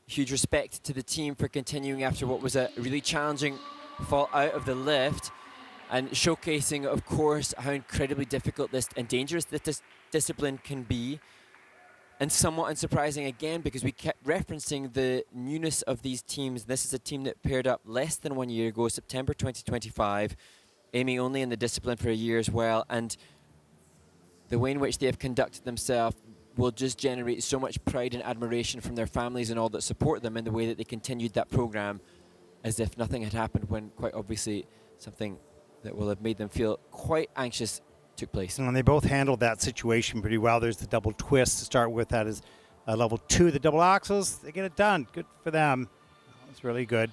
huge respect to the team for continuing after what was a really challenging fall out of the lift, and showcasing, of course, how incredibly difficult this and dangerous this discipline can be. And somewhat unsurprising again, because we kept referencing the newness of these teams. This is a team that paired up less than 1 year ago, September 2025. Amy only in the discipline for a year as well. And the way in which they have conducted themselves will just generate so much pride and admiration from their families and all that support them in the way that they continued that program as if nothing had happened, when quite obviously something that will have made them feel quite anxious took place. And they both handled that situation pretty well. There's the double twist to start with. That is level 2. The double axels, they get it done. Good for them. That's really good.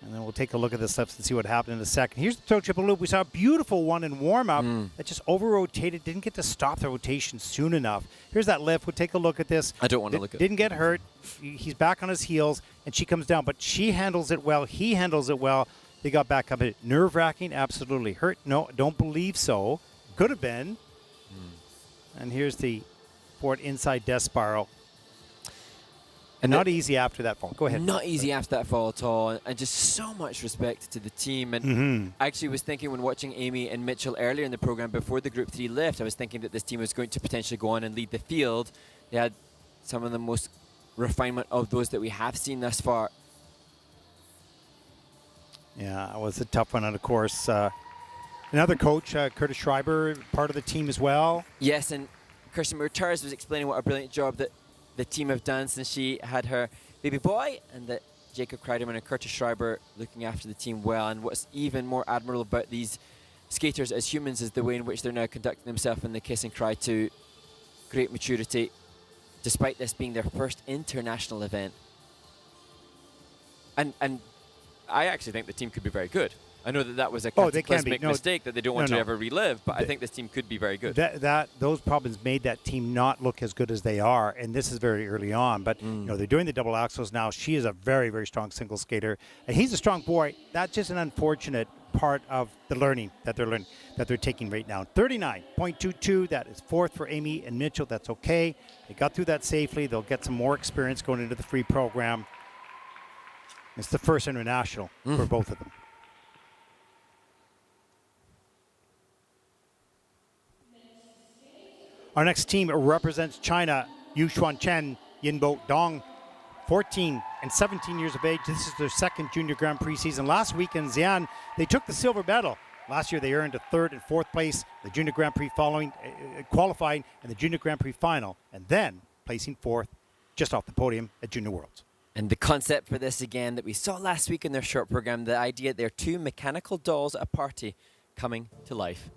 And then we'll take a look at this lifts and see what happened in a second. Here's the toe triple loop. We saw a beautiful one in warm-up that just over-rotated, didn't get to stop the rotation soon enough. Here's that lift. We'll take a look at this. I don't want to look at it. Didn't get hurt. He's back on his heels, and she comes down. But she handles it well. He handles it well. They got back up. Nerve-wracking? Absolutely. Hurt? No, don't believe so. Could have been. And here's the forward inside death spiral. And not easy after that fall. Go ahead. Not easy after that fall at all. And just so much respect to the team. And I actually was thinking when watching Amy and Mitchell earlier in the program before the Group 3 lift, I was thinking that this team was going to potentially go on and lead the field. They had some of the most refinement of those that we have seen thus far. Yeah, it was a tough one. And, of course, another coach, Curtis Schreiber, part of the team as well. Yes, and Kirsten Murtars was explaining what a brilliant job that the team have done since she had her baby boy, and that Jacob Kreiderman and Curtis Schreiber looking after the team well. And what's even more admirable about these skaters as humans is the way in which they're now conducting themselves in the kiss and cry to great maturity, despite this being their first international event. And I actually think the team could be very good. I know that was a cataclysmic mistake that they don't want to ever relive, but I think this team could be very good. Those problems made that team not look as good as they are, and this is very early on. But they're doing the double axels now. She is a very, very strong single skater, and he's a strong boy. That's just an unfortunate part of the learning that they're taking right now. 39.22. That is fourth for Amy and Mitchell. That's okay. They got through that safely. They'll get some more experience going into the free program. It's the first international for both of them. Our next team represents China, Yu Xuanchen, Yinbo Dong, 14 and 17 years of age. This is their second Junior Grand Prix season. Last week in Xi'an, they took the silver medal. Last year, they earned a third and fourth place, the Junior Grand Prix qualifying in the Junior Grand Prix final, and then placing fourth just off the podium at Junior Worlds. And the concept for this again that we saw last week in their short program, the idea they're two mechanical dolls at a party coming to life.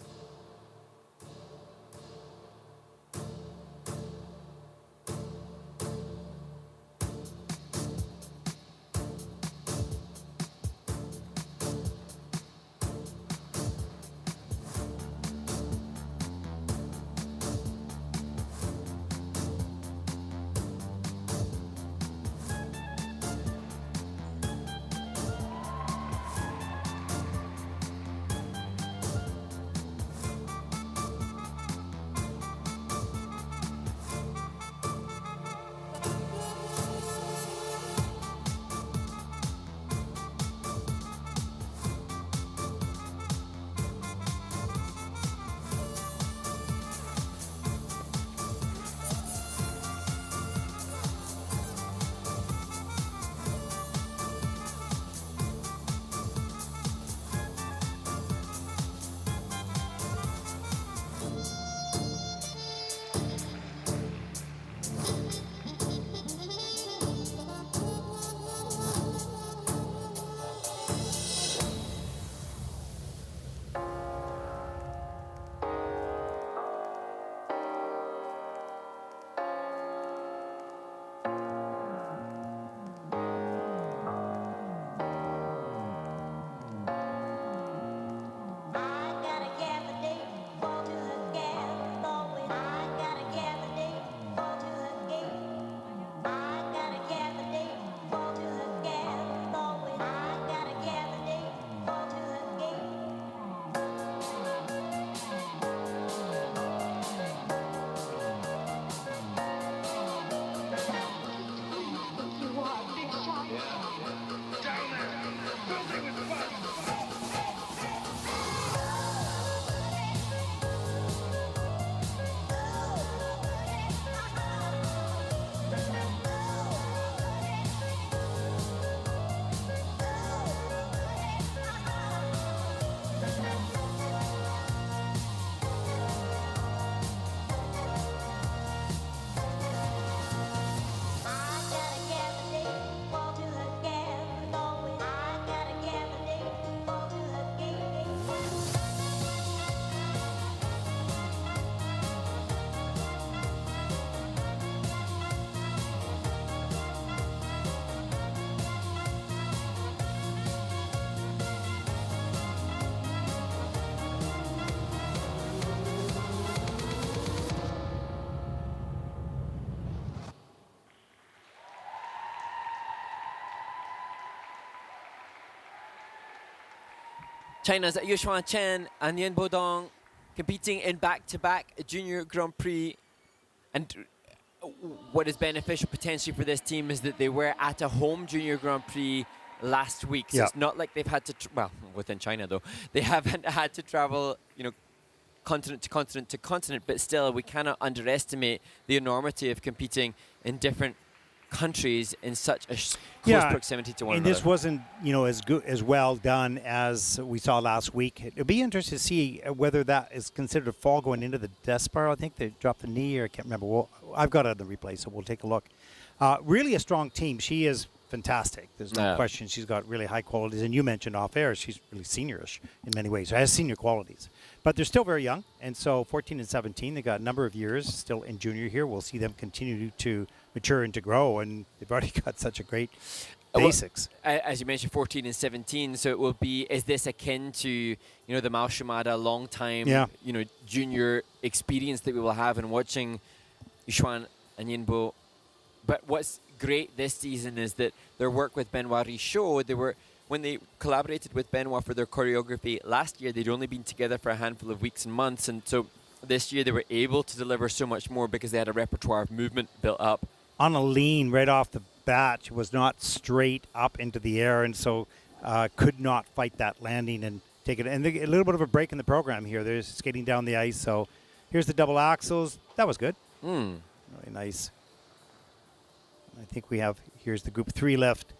China's Yuxuan Chen and Yan Bodong competing in back-to-back Junior Grand Prix. And what is beneficial potentially for this team is that they were at a home Junior Grand Prix last week. So it's not like they've had to, well, within China though, they haven't had to travel, continent to continent to continent, but still we cannot underestimate the enormity of competing in different countries in such a close proximity to one and another. this wasn't, as good, as well done as we saw last week. It'll be interesting to see whether that is considered a fall going into the death spiral. I think they dropped the knee, or I can't remember. Well, I've got it on the replay, so we'll take a look. Really a strong team. She is fantastic. There's no question. She's got really high qualities. And you mentioned off air, she's really seniorish in many ways. She has senior qualities. But they're still very young. And so 14 and 17, they got a number of years still in junior here. We'll see them continue to mature and to grow. And they've already got such a great basics. Well, as you mentioned, 14 and 17. So it will be, is this akin to, the Mao Shimada long time, junior experience that we will have in watching Yuxuan and Yinbo? But what's great this season is that their work with Benoit Richaud, when they collaborated with Benoit for their choreography last year, they'd only been together for a handful of weeks and months. And so this year they were able to deliver so much more because they had a repertoire of movement built up. On a lean right off the bat, she was not straight up into the air, and so could not fight that landing and take it. And a little bit of a break in the program here. They're skating down the ice. So here's the double axels. That was good. Really nice. I think here's the group 3 lift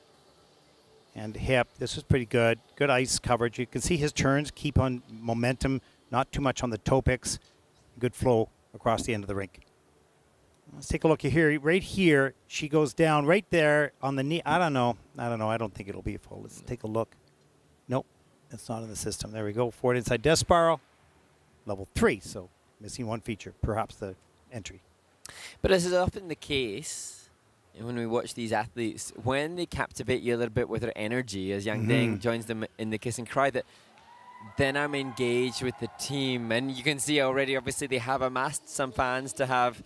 and hip. This was pretty good. Good ice coverage. You can see his turns keep on momentum, not too much on the toe picks. Good flow across the end of the rink. Let's take a look here. Right here, she goes down right there on the knee. I don't know. I don't think it'll be a full. Let's take a look. Nope, it's not in the system. There we go. Forward inside death spiral, level 3. So missing one feature, perhaps the entry. But as is often the case, when we watch these athletes, when they captivate you a little bit with their energy, as Yang Deng joins them in the kiss and cry, that then I'm engaged with the team. And you can see already, obviously, they have amassed some fans to have,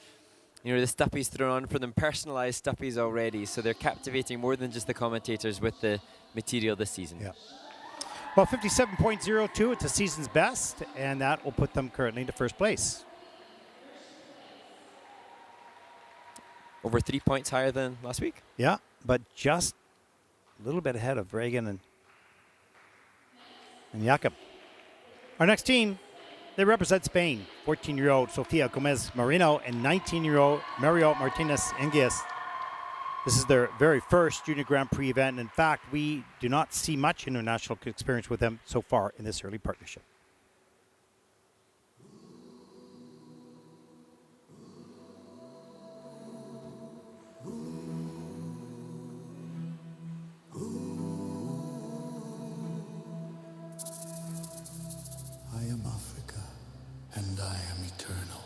the stuffies thrown on for them, personalized stuffies already. So they're captivating more than just the commentators with the material this season. Yeah. Well, 57.02, it's the season's best, and that will put them currently into first place. Over 3 points higher than last week. Yeah, but just a little bit ahead of Reagan and Jakob. Our next team, they represent Spain. 14-year-old Sofia Gomez Marino and 19-year-old Mario Martinez Engues. This is their very first Junior Grand Prix event. In fact, we do not see much international experience with them so far in this early partnership. I am Africa, and I am eternal.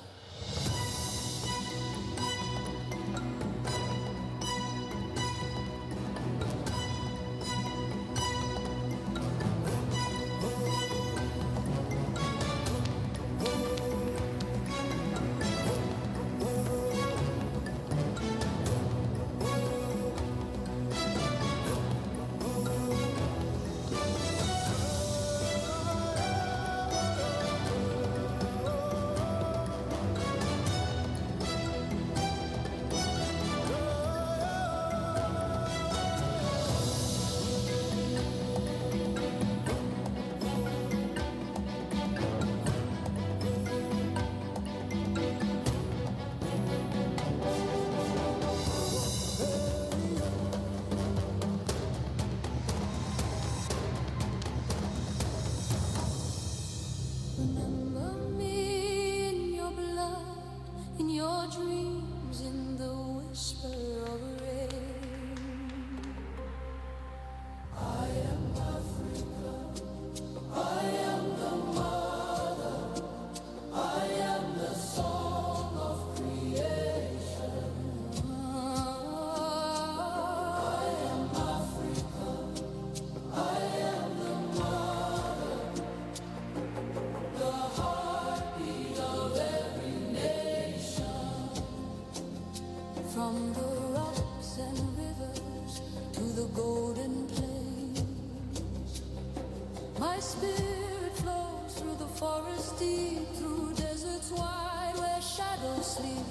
sleep.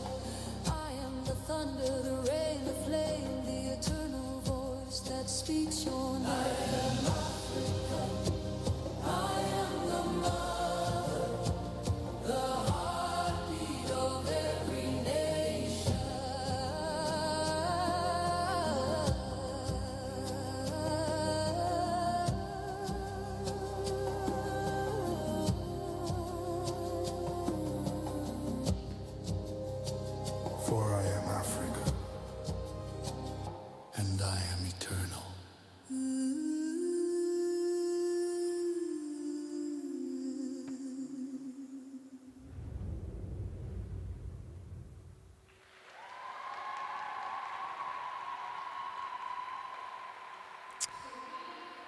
I am the thunder, the rain, the flame, the eternal voice that speaks your name. I am the mother, the heartbeat of every nation. For I am Africa, and I am eternal.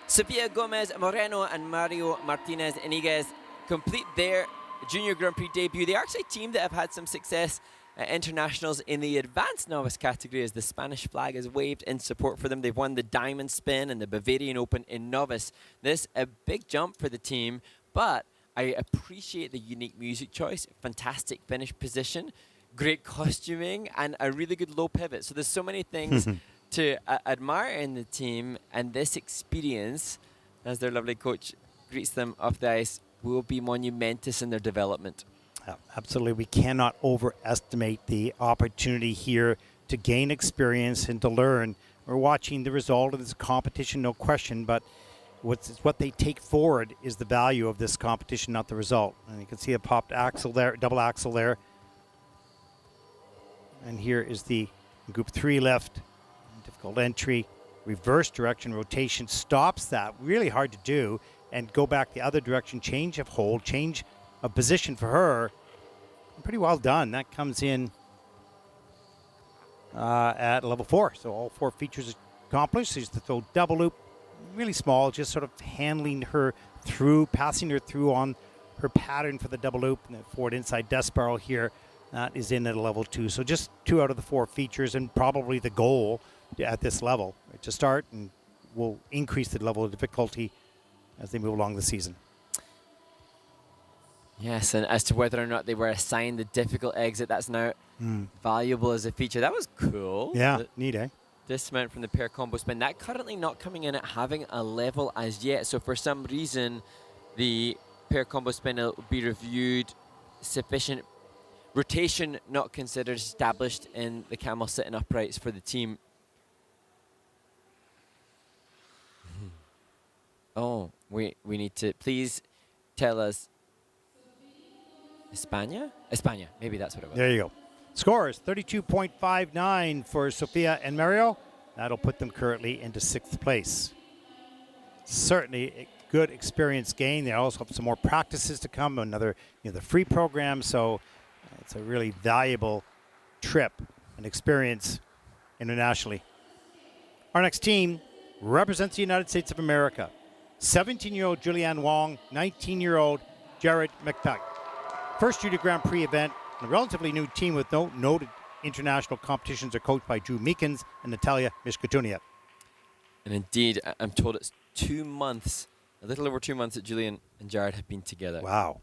Sofia Gomez Moreno and Mario Martinez Iniguez complete their Junior Grand Prix debut. They are actually a team that have had some success at internationals in the advanced novice category as the Spanish flag is waved in support for them. They've won the Diamond Spin and the Bavarian Open in novice. This a big jump for the team, but I appreciate the unique music choice, fantastic finish position, great costuming, and a really good low pivot. So there's so many things to admire in the team, and this experience, as their lovely coach greets them off the ice, will be monumentous in their development. Absolutely. We cannot overestimate the opportunity here to gain experience and to learn. We're watching the result of this competition, no question, but what they take forward is the value of this competition, not the result. And you can see a popped axle there, double axle there. And here is the group 3 left. Difficult entry, reverse direction rotation stops that. Really hard to do. And go back the other direction, change of hold, change of position for her. Pretty well done. That comes in at level 4. So all 4 features accomplished. She's the throw double loop, really small, just sort of handling her through, passing her through on her pattern for the double loop. And the forward inside death spiral here, that is in at a level 2. So just 2 out of the 4 features, and probably the goal at this level to start, and will increase the level of difficulty as they move along the season. Yes, and as to whether or not they were assigned the difficult exit, that's now valuable as a feature. That was cool. Yeah, neat, eh? Dismount from the pair combo spin. That currently not coming in at having a level as yet. So for some reason, the pair combo spin will be reviewed. Sufficient rotation not considered, established in the camel sitting uprights for the team. Oh, we need to please tell us. España? España, maybe that's what it was. There you go. Scores 32.59 for Sofia and Mario. That'll put them currently into 6th place. Certainly a good experience gain. They also have some more practices to come, another the free program. So it's a really valuable trip and experience internationally. Our next team represents the United States of America. 17-year-old Julianne Wong, 19-year-old Jared McTuck. First Junior Grand Prix event, a relatively new team with no noted international competitions are coached by Drew Meekins and Natalia Mishkatunia. And indeed, I'm told it's 2 months, a little over 2 months that Julian and Jared have been together. Wow.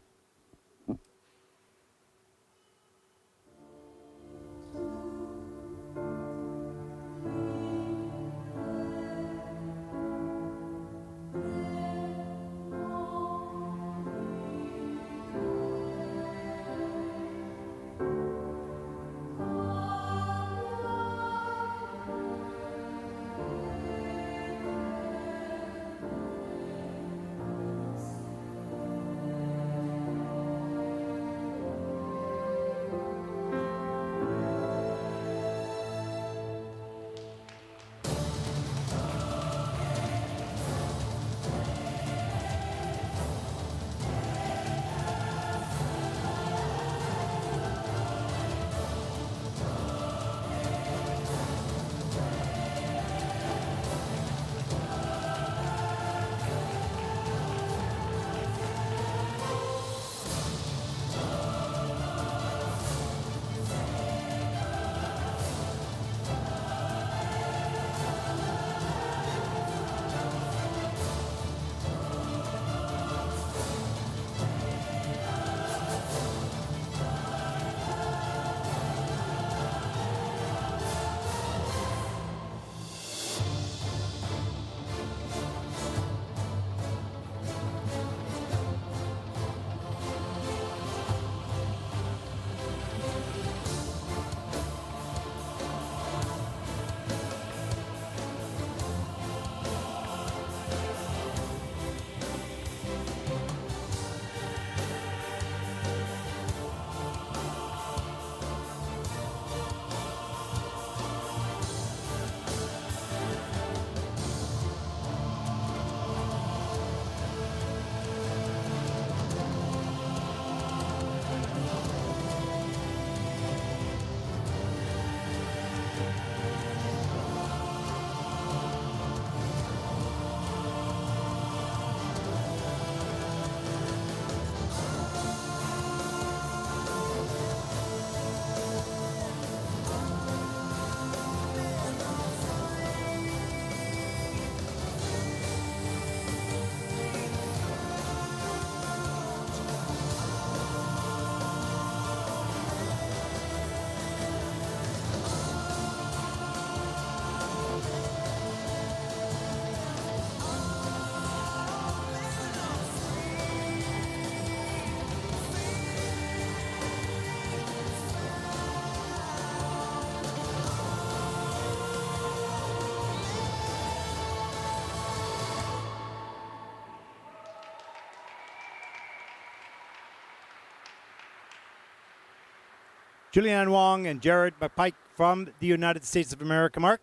Julianne Wong and Jared McPike from the United States of America. Mark?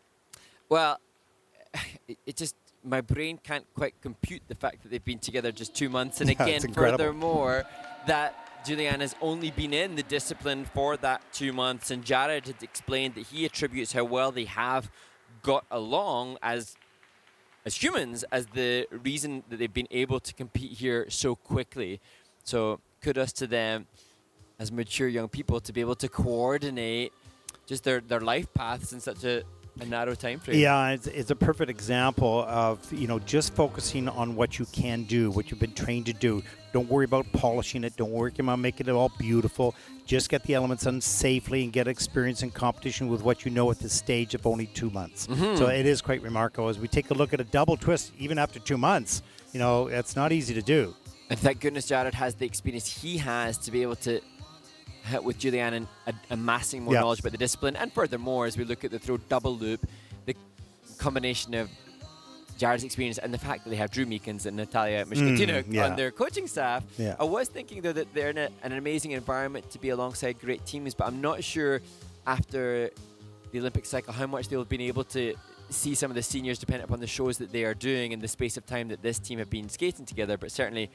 Well, it just, my brain can't quite compute the fact that they've been together just 2 months. And Yeah, again, it's incredible. furthermore, that Julianne has only been in the discipline for that 2 months. And Jared had explained that he attributes how well they have got along as humans as the reason that they've been able to compete here so quickly. So kudos to them as mature young people to be able to coordinate just their life paths in such a narrow time frame. Yeah, it's a perfect example of, just focusing on what you can do, what you've been trained to do. Don't worry about polishing it. Don't worry about making it all beautiful. Just get the elements done safely and get experience in competition with what you know at this stage of only 2 months. So it is quite remarkable. As we take a look at a double twist, even after 2 months, it's not easy to do. And thank goodness Jared has the experience he has to be able to hit with Julianne and amassing more knowledge about the discipline. And furthermore, as we look at the throw double loop, the combination of Jared's experience and the fact that they have Drew Meekins and Natalia Mishkatino on their coaching staff. I was thinking, though, that they're in an amazing environment to be alongside great teams, but I'm not sure after the Olympic cycle how much they'll have been able to see some of the seniors depending upon the shows that they are doing in the space of time that this team have been skating together. But certainly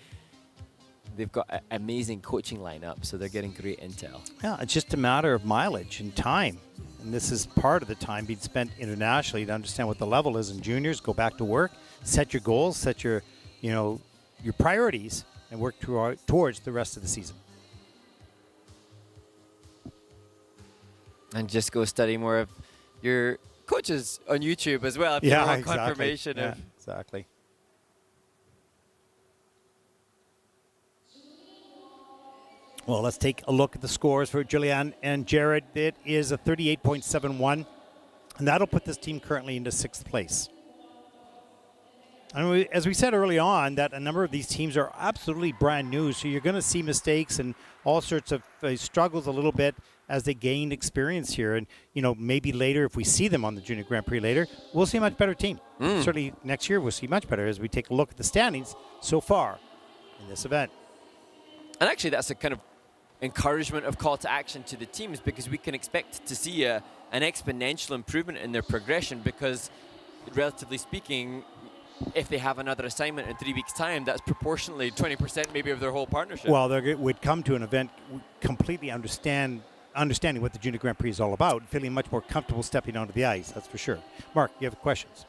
they've got an amazing coaching lineup, so they're getting great intel. Yeah, it's just a matter of mileage and time. And this is part of the time being spent internationally to understand what the level is in juniors, go back to work, set your goals, set your priorities, and work towards the rest of the season. And just go study more of your coaches on YouTube as well. If you want confirmation of exactly. Well, let's take a look at the scores for Julianne and Jared. It is a 38.71, and that'll put this team currently into 6th place. And as we said early on, that a number of these teams are absolutely brand new, so you're going to see mistakes and all sorts of struggles a little bit as they gain experience here. And, maybe later, if we see them on the Junior Grand Prix later, we'll see a much better team. Certainly next year we'll see much better as we take a look at the standings so far in this event. And actually, that's a kind of encouragement of call to action to the teams, because we can expect to see an exponential improvement in their progression, because relatively speaking, if they have another assignment in 3 weeks' time, that's proportionally 20% maybe of their whole partnership. Well, they would come to an event completely understanding what the Junior Grand Prix is all about, feeling much more comfortable stepping onto the ice, that's for sure. Mark, you have questions?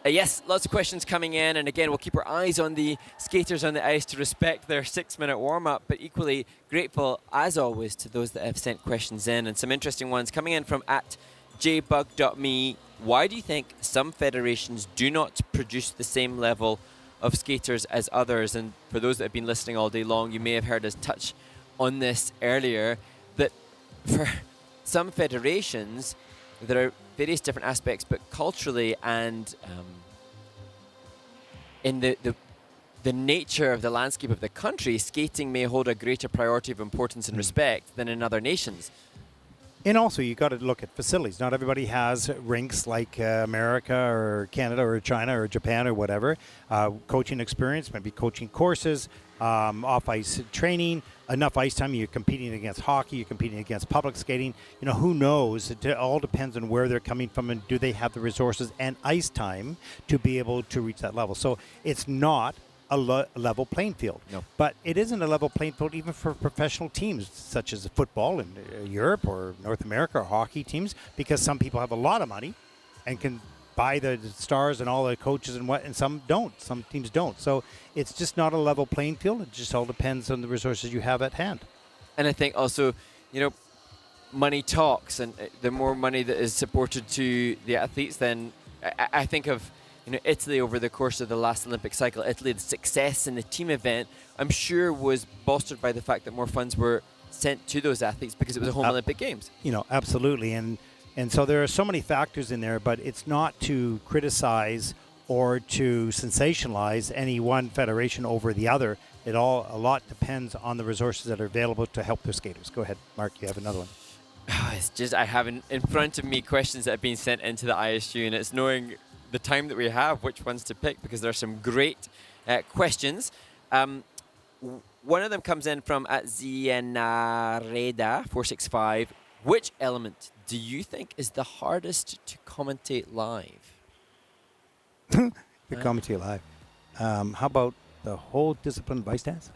Yes, lots of questions coming in, and again, we'll keep our eyes on the skaters on the ice to respect their 6-minute warm-up, but equally grateful, as always, to those that have sent questions in, and some interesting ones coming in from @jbug.me. Why do you think some federations do not produce the same level of skaters as others? And for those that have been listening all day long, you may have heard us touch on this earlier, that for some federations, there are various different aspects, but culturally and in the nature of the landscape of the country, skating may hold a greater priority of importance and respect than in other nations. And also, you got to look at facilities. Not everybody has rinks like America or Canada or China or Japan or whatever. Coaching experience, maybe coaching courses, off-ice training, enough ice time. You're competing against hockey. You're competing against public skating. Who knows? It all depends on where they're coming from and do they have the resources and ice time to be able to reach that level. So it's not a level playing field. No. But it isn't a level playing field even for professional teams such as football in Europe or North America or hockey teams, because some people have a lot of money and can buy the stars and all the coaches and some don't. Some teams don't. So it's just not a level playing field. It just all depends on the resources you have at hand. And I think also, money talks, and the more money that is supported to the athletes, then I think of Italy over the course of the last Olympic cycle. Italy, the success in the team event, I'm sure, was bolstered by the fact that more funds were sent to those athletes because it was a home Olympic Games. Absolutely. And so there are so many factors in there, but it's not to criticize or to sensationalize any one federation over the other. A lot depends on the resources that are available to help their skaters. Go ahead, Mark, you have another one. It's just, I have in front of me questions that have been sent into the ISU, and it's knowing the time that we have, which ones to pick, because there are some great questions. One of them comes in from @Zienareda465. which element do you think is the hardest to commentate live? The commentary live. How about the whole discipline of ice dance?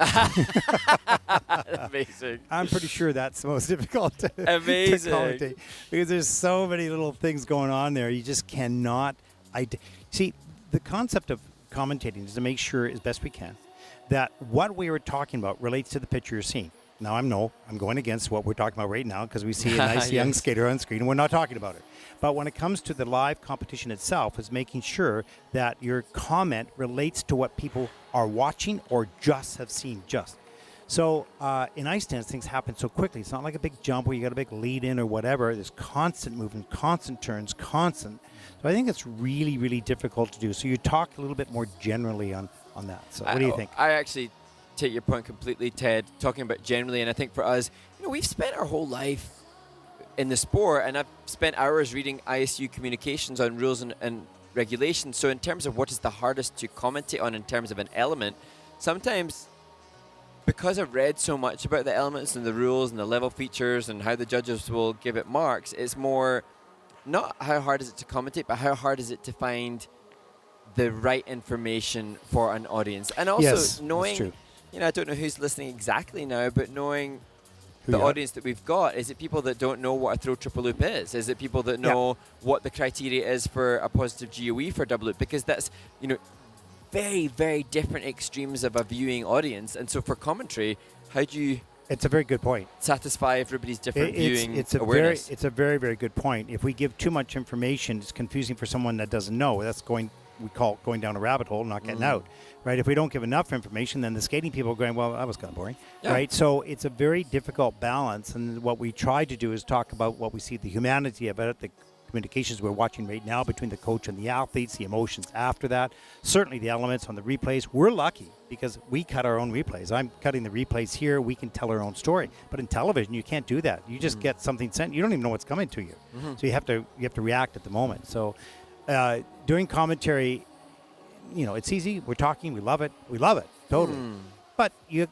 Amazing. I'm pretty sure that's the most difficult to Amazing. commentate because there's so many little things going on there. You just cannot. See, the concept of commentating is to make sure as best we can that what we were talking about relates to the picture you're seeing. Now, I'm going against what we're talking about right now because we see a nice young Yes. skater on screen and we're not talking about it. But when it comes to the live competition itself, is making sure that your comment relates to what people are watching or just have seen just. So in ice dance, things happen so quickly. It's not like a big jump where you got a big lead in or whatever. There's constant movement, constant turns, constant. So I think it's really, really difficult to do. So you talk a little bit more generally on that. So what do you think? I actually take your point completely, Ted, talking about generally. And I think for us, we've spent our whole life in the sport, and I've spent hours reading ISU communications on rules and regulations. So in terms of what is the hardest to commentate on in terms of an element, sometimes because I've read so much about the elements and the rules and the level features and how the judges will give it marks, it's more not how hard is it to commentate, but how hard is it to find the right information for an audience. And also Yes, that's knowing, true. I don't know who's listening exactly now, but knowing Who the you are. audience that we've got, is it people that don't know what a throw triple loop is? Is it people that know what the criteria is for a positive GOE for double loop? Because that's, very, very different extremes of a viewing audience. And so for commentary, how do you It's a very good point. satisfy everybody's different viewing It's a awareness? very, very good point. If we give too much information, it's confusing for someone that doesn't know. That's we call it going down a rabbit hole, not getting out, right? If we don't give enough information, then the skating people are going, well, that was kind of boring, Yeah. right? So it's a very difficult balance, and what we try to do is talk about what we see, the humanity about it, the communications we're watching right now between the coach and the athletes, the emotions after that, certainly the elements on the replays. We're lucky because we cut our own replays. I'm cutting the replays here. We can tell our own story. But in television, you can't do that. You just get something sent. You don't even know what's coming to you. So you have to react at the moment. So during commentary, it's easy. We're talking. We love it. We love it. Totally. But you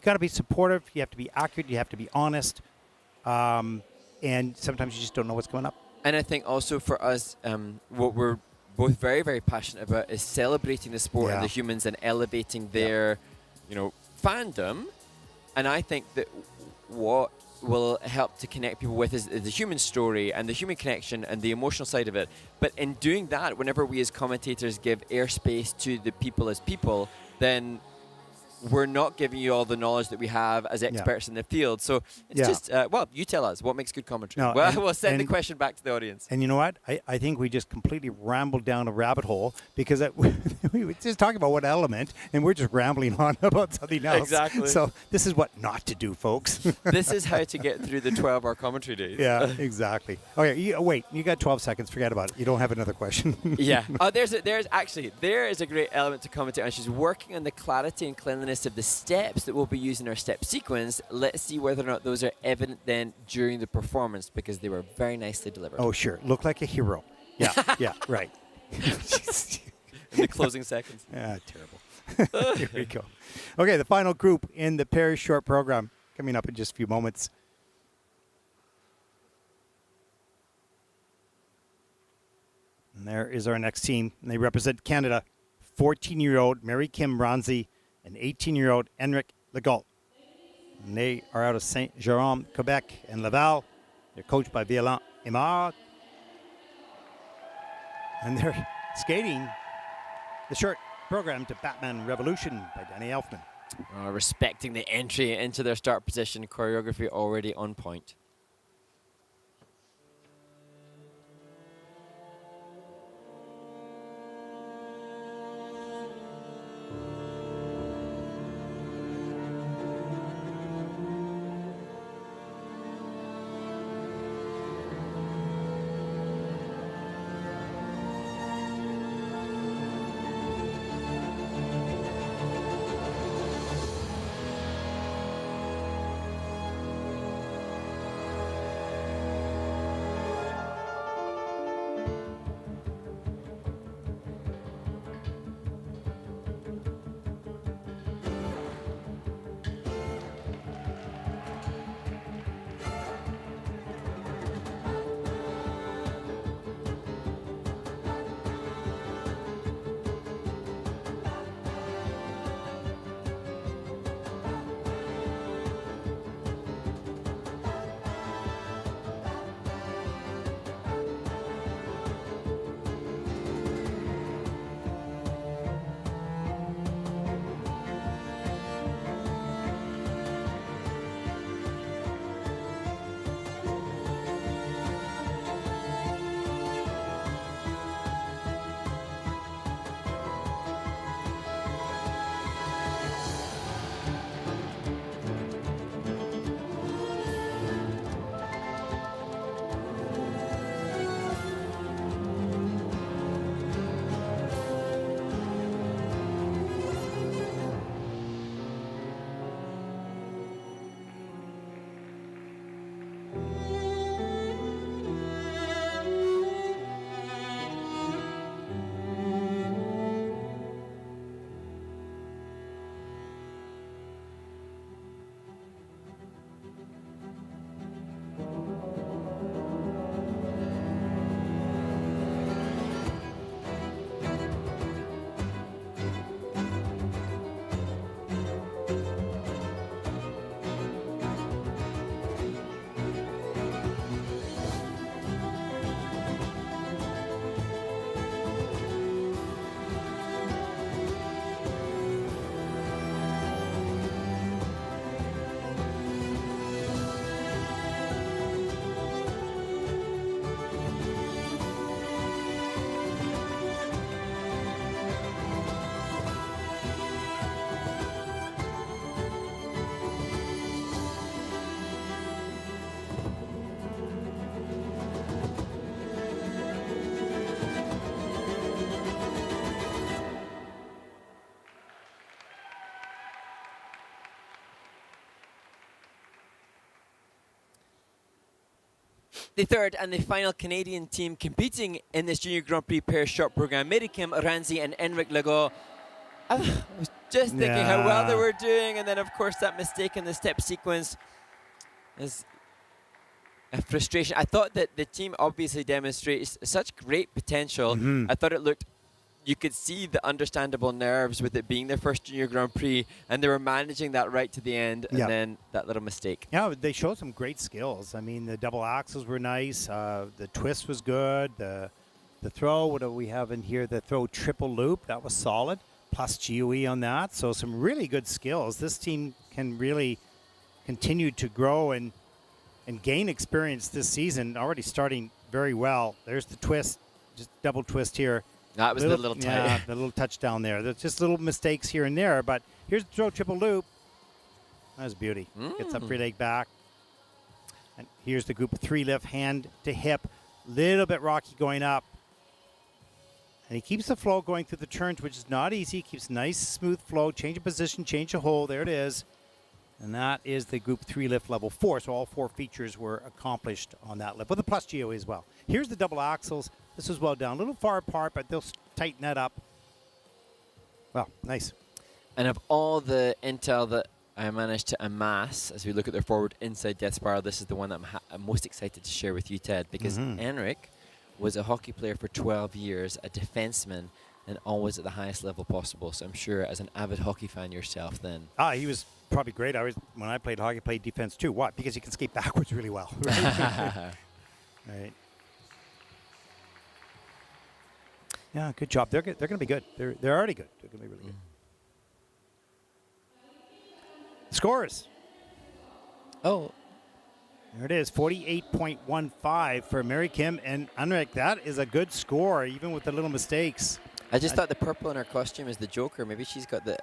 got to be supportive. You have to be accurate. You have to be honest. And sometimes you just don't know what's coming up. And I think also for us, what we're both very, very passionate about is celebrating the sport and Yeah. the humans and elevating their, fandom. And I think that what will help to connect people with is the human story and the human connection and the emotional side of it. But in doing that, whenever we as commentators give airspace to the people as people, then we're not giving you all the knowledge that we have as experts in the field. So it's just, you tell us what makes good commentary. No, well, and- we'll send the and- question back to the audience. And you know what? I think we just completely rambled down a rabbit hole because we were just talking about one element and we're just rambling on about something else. Exactly. So this is what not to do, folks. This is how to get through the 12-hour commentary days. Yeah, exactly. Okay, wait. You got 12 seconds. Forget about it. You don't have another question. Yeah. Oh, there is a great element to commentate on. She's working on the clarity and cleanliness of the steps that we'll be using our step sequence. Let's see whether or not those are evident then during the performance because they were very nicely delivered. Oh, sure. Look like a hero. Yeah, yeah, right. In the closing seconds. Ah, terrible. Here we go. Okay, the final group in the Paris short program coming up in just a few moments. And there is our next team. And they represent Canada. 14-year-old Mary Kim Ronzi and 18-year-old Henrik Legault. And they are out of Saint-Jérôme, Quebec, and Laval. They're coached by Violent Aymar. And they're skating the short program to Batman Revolution by Danny Elfman. Respecting the entry into their start position, choreography already on point. The third and the final Canadian team competing in this Junior Grand Prix pair shot program, Mary Kim Ranzi and Enric Legault. I was just thinking how well they were doing, and then of course that mistake in the step sequence is a frustration. I thought that the team obviously demonstrates such great potential. I thought it looked, you could see the understandable nerves with it being their first Junior Grand Prix, and they were managing that right to the end, and then that little mistake. Yeah, they showed some great skills. I mean, the double axles were nice. The twist was good. The throw, what do we have in here? The throw triple loop, that was solid. Plus GOE on that. So some really good skills. This team can really continue to grow and gain experience this season, already starting very well. There's the twist, just double twist here. That was the little the little touchdown there. There's just little mistakes here and there, but here's the throw triple loop. That was beauty. Gets that free leg back. And here's the group 3 lift, hand to hip. Little bit rocky going up. And he keeps the flow going through the turns, which is not easy. Keeps nice, smooth flow. Change of position, change of hole. There it is. And that is the group 3 lift level 4. So all 4 features were accomplished on that lift with a plus GOE as well. Here's the double axles. This is well done. A little far apart, but they'll tighten that up. Well, nice. And of all the intel that I managed to amass as we look at their forward inside death spiral, this is the one that I'm most excited to share with you, Ted, because Enric was a hockey player for 12 years, a defenseman, and always at the highest level possible. So I'm sure as an avid hockey fan yourself then. He was probably great. When I played hockey, played defense too. What? Because you can skate backwards really well. Right? Right. Yeah, good job. They're going to be good. They're already good. They're going to be really good. Scores. Oh. There it is, 48.15 for Mary Kim and Enric. That is a good score, even with the little mistakes. I just thought the purple in her costume is the Joker. Maybe she's got the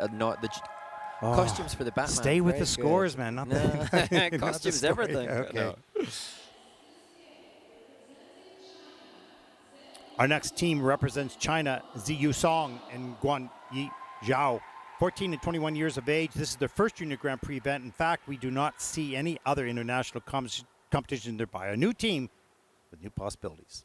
costumes for the Batman. Stay with Very the good. scores, man. Not the Costumes, story. everything. Okay. No. Our next team represents China, Ziyu Song and Guan Yi Zhao. 14 and 21 years of age. This is their first Junior Grand Prix event. In fact, we do not see any other international competition nearby. A new team with new possibilities.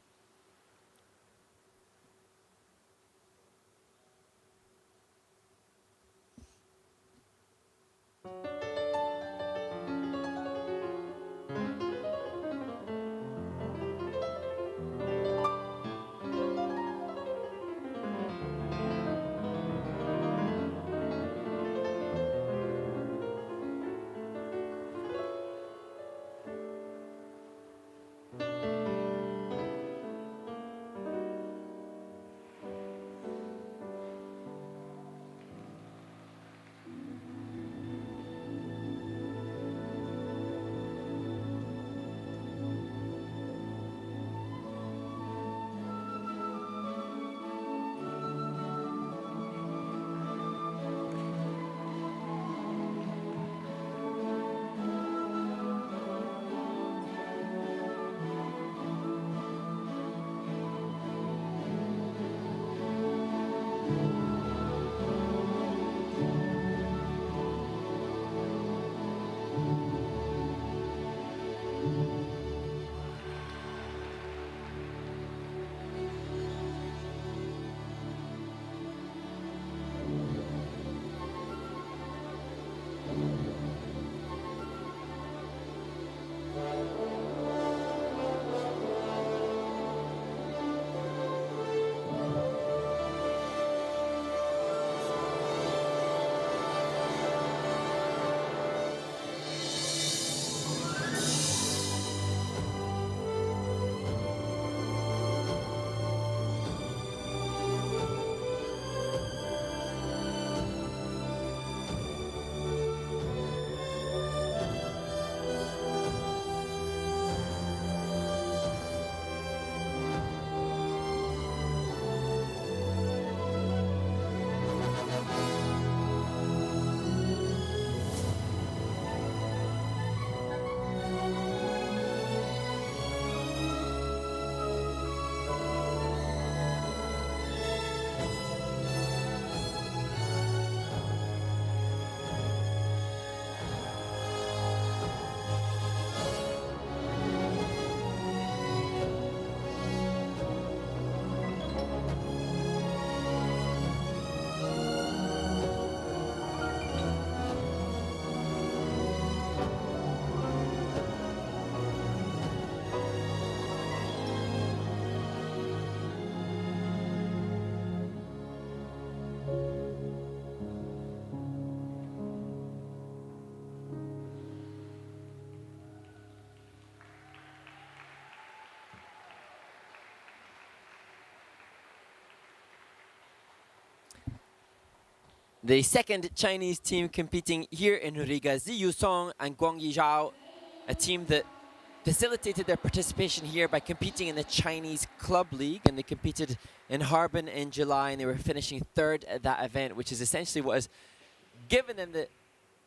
The second Chinese team competing here in Riga, Ziyu Song and Guang Yizhao, a team that facilitated their participation here by competing in the Chinese Club League, and they competed in Harbin in July, and they were finishing third at that event, which is essentially what has given them the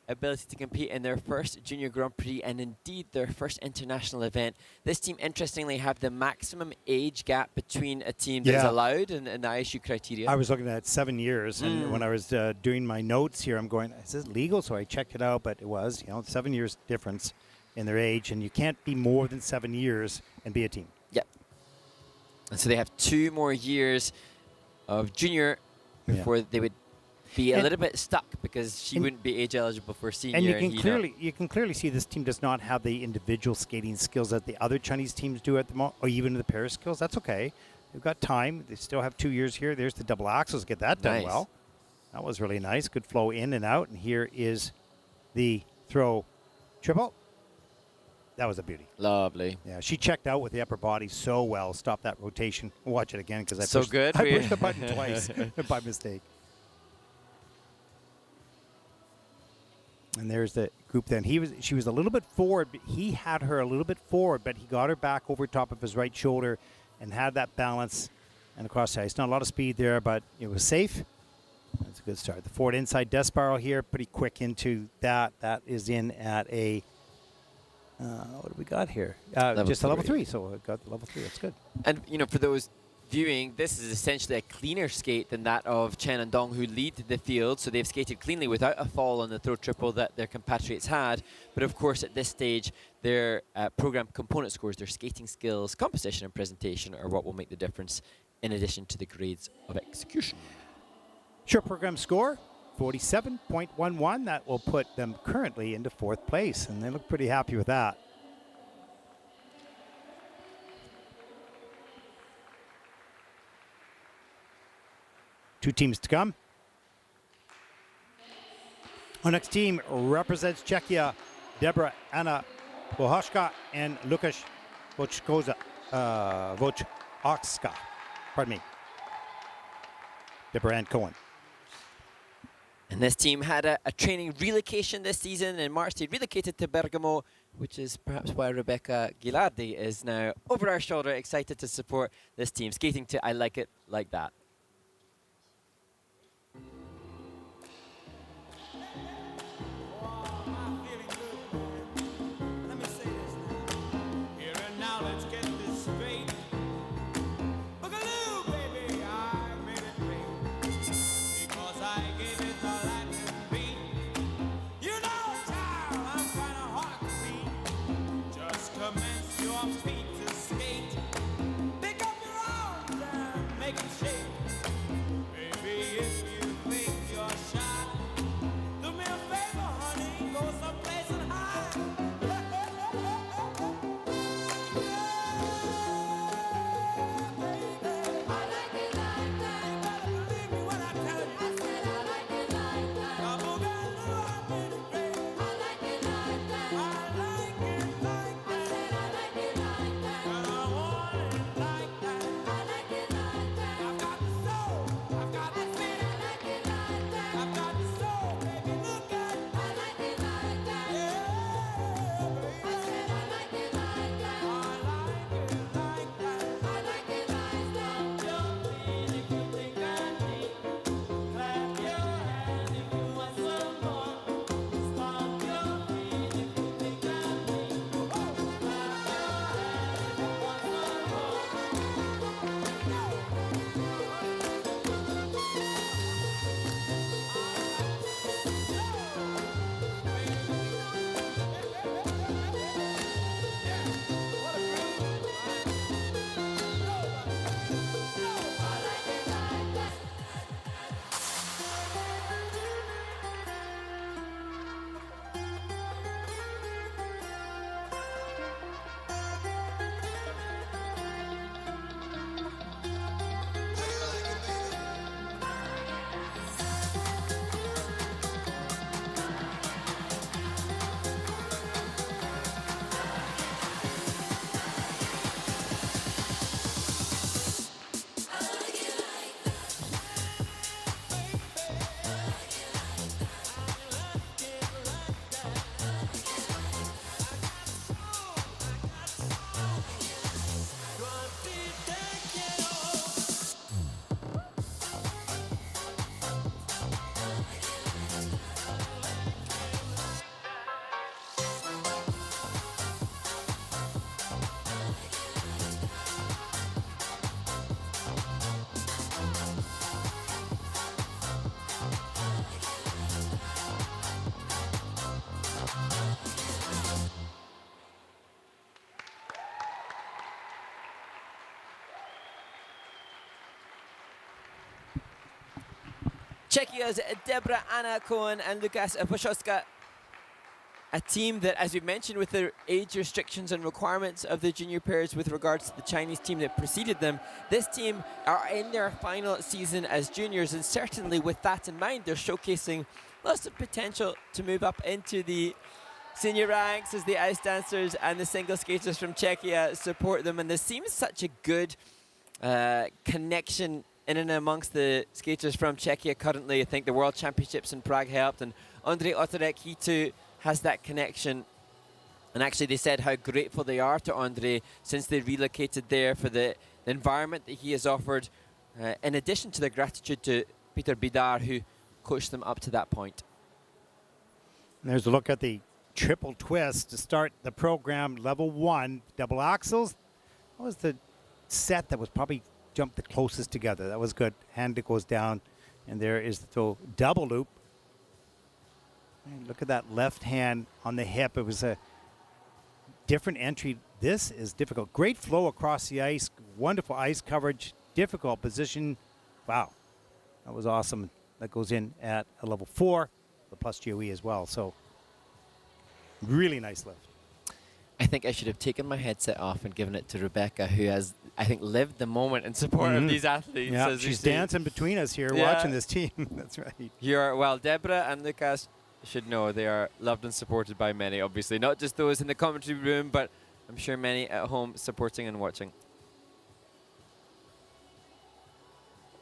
ability to compete in their first Junior Grand Prix and indeed their first international event. This team, interestingly, have the maximum age gap between a team that is allowed in the ISU criteria. I was looking at 7 years, and when I was doing my notes here, I'm going, is this legal? So I checked it out, but it was, 7 years difference in their age, and you can't be more than 7 years and be a team. Yep. And so they have 2 more years of junior before they would be a little bit stuck, because she wouldn't be age eligible for senior. And you can clearly see this team does not have the individual skating skills that the other Chinese teams do at the moment, or even the pair skills. That's okay. They've got time. They still have 2 years here. There's the double axles. Get that done well. That was really nice. Good flow in and out. And here is the throw triple. That was a beauty. Lovely. Yeah, she checked out with the upper body so well. Stopped that rotation. Watch it again, because I pushed the button twice by mistake. And there's the group then. She was a little bit forward, but he had her a little bit forward, but he got her back over top of his right shoulder and had that balance and across the ice. Not a lot of speed there, but it was safe. That's a good start. The forward inside death spiral here, pretty quick into that. That is in at a, what do we got here? Just a level 3, so it got the level 3. That's good. And, for those viewing, this is essentially a cleaner skate than that of Chen and Dong, who lead the field. So they've skated cleanly without a fall on the throw triple that their compatriots had. But of course, at this stage, their program component scores, their skating skills, composition, and presentation are what will make the difference, in addition to the grades of execution. Short program score, 47.11. That will put them currently into 4th place, and they look pretty happy with that. Two teams to come. Our next team represents Czechia, Deborah Anna Bohoshka and Lukasz Wojcicka. Pardon me. Deborah Ann Cohen. And this team had a training relocation this season. In March, they relocated to Bergamo, which is perhaps why Rebecca Gilardi is now over our shoulder, excited to support this team, skating to I Like It Like That. Commence your feet to skate. Pick up your arms and make them shake. Czechia's Debra Anna Cohen and Lukas Poszoska. A team that, as we mentioned, with the age restrictions and requirements of the junior pairs with regards to the Chinese team that preceded them, this team are in their final season as juniors, and certainly with that in mind, they're showcasing lots of potential to move up into the senior ranks as the ice dancers and the single skaters from Czechia support them. And there seems such a good connection in and amongst the skaters from Czechia currently. I think the World Championships in Prague helped, and Andrei Otorek, he too has that connection. And actually they said how grateful they are to Andrei since they relocated there for the environment that he has offered, in addition to their gratitude to Peter Bidar, who coached them up to that point. And there's a look at the triple twist to start the program. Level 1, double axles. That was the set that was probably jumped the closest together. That was good. Hand that goes down, and there is the throw. Double loop. And look at that left hand on the hip. It was a different entry. This is difficult. Great flow across the ice. Wonderful ice coverage. Difficult position. Wow. That was awesome. That goes in at a level 4, the plus GOE as well. So really nice lift. I think I should have taken my headset off and given it to Rebecca, who has, I think, lived the moment in support of these athletes. Yeah, as she's you see. dancing between us here watching this team. That's right. Well, Deborah and Lukas should know they are loved and supported by many, obviously. Not just those in the commentary room, but I'm sure many at home supporting and watching.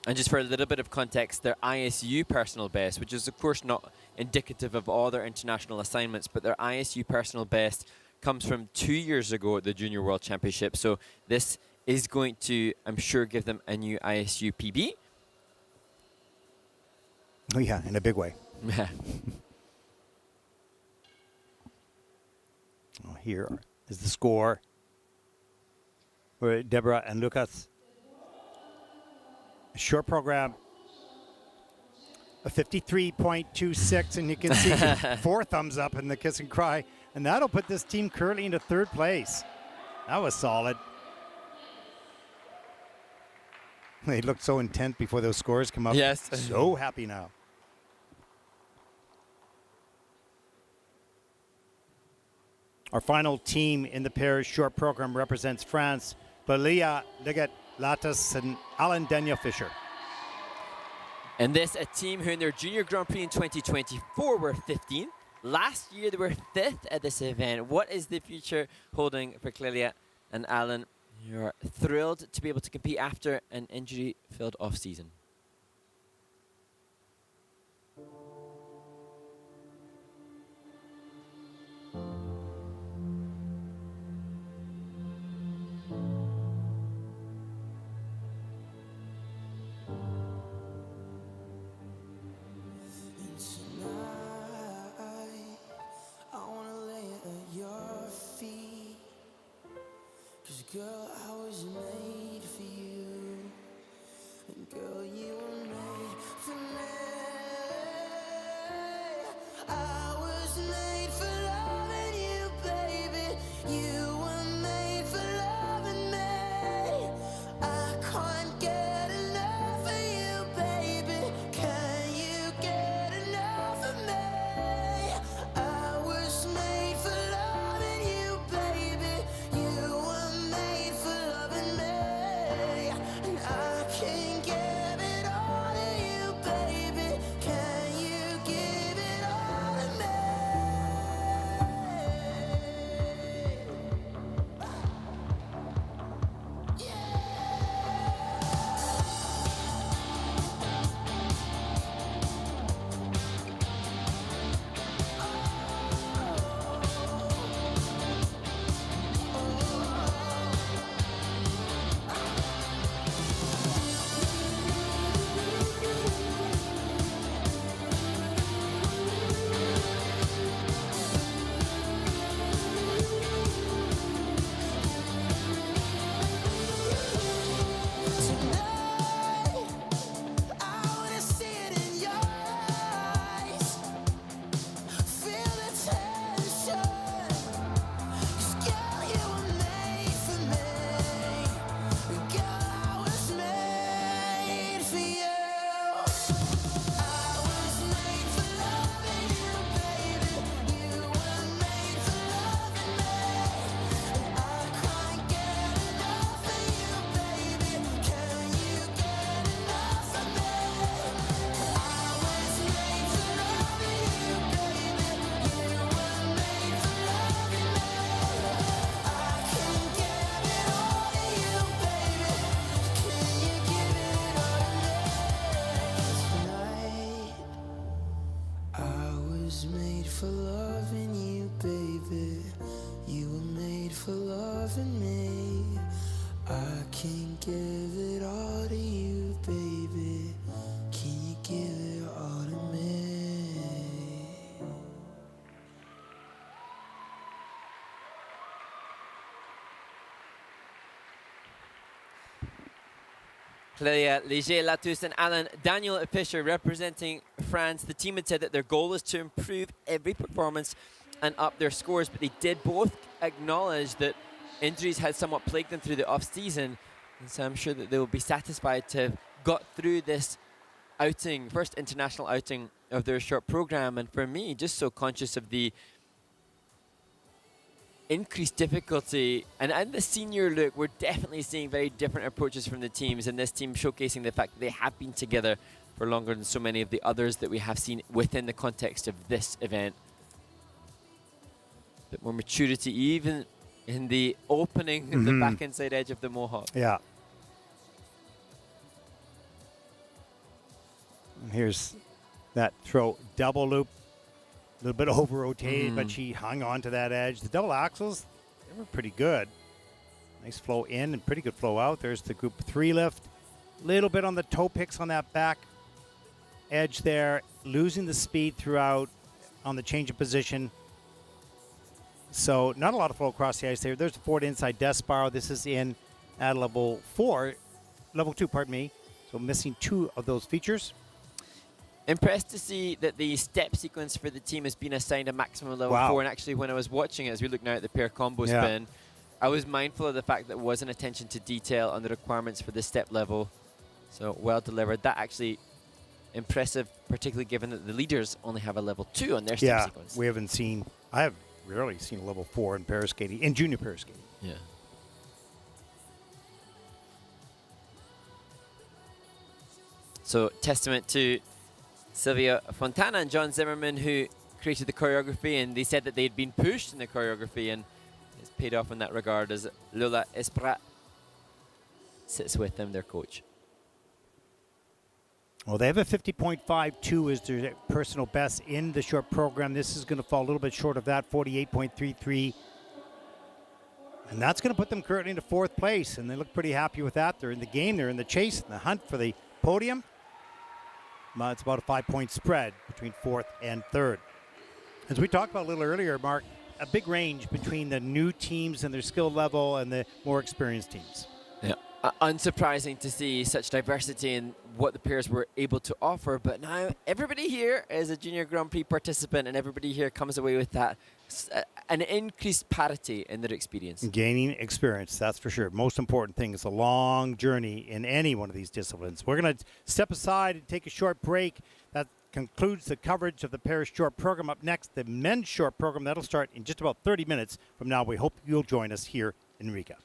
And just for a little bit of context, their ISU personal best, which is of course not indicative of all their international assignments, but their ISU personal best comes from 2 years ago at the Junior World Championship. So this is going to, I'm sure, give them a new ISU PB. Oh yeah, in a big way. Oh, here is the score for Deborah and Lukas. A short program, a 53.26, and you can see 4 thumbs up in the kiss and cry, and that'll put this team currently into 3rd place. That was solid. They looked so intent before those scores come up. Yes. So happy now. Our final team in the pairs short program represents France, Balia Liget Latas and Alan Daniel Fisher. And this, a team who in their Junior Grand Prix in 2024 were 15. Last year they were 5th at this event. What is the future holding for Clelia and Alan? You're thrilled to be able to compete after an injury-filled off-season. Girl, I was made for you, and girl, you were made for me. I was made for loving you, baby. You were made for loving me. I can't get enough of you, baby. Can you get enough of me? I was made for loving you, baby. You were made for can give it all to you, baby. Can you give it all to me? Clelia Léger-Latousse and Alain Daniel Fischer representing France. The team had said that their goal was to improve every performance and up their scores, but they did both acknowledge that injuries had somewhat plagued them through the off-season, and so I'm sure that they will be satisfied to have got through this outing, first international outing of their short program. And for me, just so conscious of the increased difficulty and the senior look, we're definitely seeing very different approaches from the teams, and this team showcasing the fact that they have been together for longer than so many of the others that we have seen within the context of this event. A bit more maturity even in the opening of the back inside edge of the Mohawk. Yeah. And here's that throw, double loop. A little bit over-rotated, but she hung on to that edge. The double axles, they were pretty good. Nice flow in and pretty good flow out. There's the group 3 lift. Little bit on the toe picks on that back edge there. Losing the speed throughout on the change of position. So not a lot of flow across the ice there. There's the forward inside death spiral. This is in at level 2, pardon me. So missing 2 of those features. Impressed to see that the step sequence for the team has been assigned a maximum level 4. And actually, when I was watching it, as we look now at the pair combo spin, I was mindful of the fact that there was an attention to detail on the requirements for the step level. So well delivered. That actually impressive, particularly given that the leaders only have a level 2 on their step sequence. We haven't seen, I have rarely seen a level 4 in pair skating, in junior pair skating. Yeah. So testament to Sylvia Fontana and John Zimmerman, who created the choreography, and they said that they'd been pushed in the choreography, and it's paid off in that regard as Lola Esprat sits with them, their coach. Well, they have a 50.52 as their personal best in the short program. This is going to fall a little bit short of that, 48.33. And that's going to put them currently into 4th place, and they look pretty happy with that. They're in the game, they're in the chase, in the hunt for the podium. It's about a 5-point spread between 4th and 3rd. As we talked about a little earlier, Mark, a big range between the new teams and their skill level and the more experienced teams. Yeah, unsurprising to see such diversity in what the pairs were able to offer, but now everybody here is a Junior Grand Prix participant, and everybody here comes away with that an increased parity in their experience. Gaining experience, that's for sure. Most important thing is a long journey in any one of these disciplines. We're going to step aside and take a short break. That concludes the coverage of the pairs short program. Up next, the men's short program. That'll start in just about 30 minutes from now. We hope you'll join us here in Riga.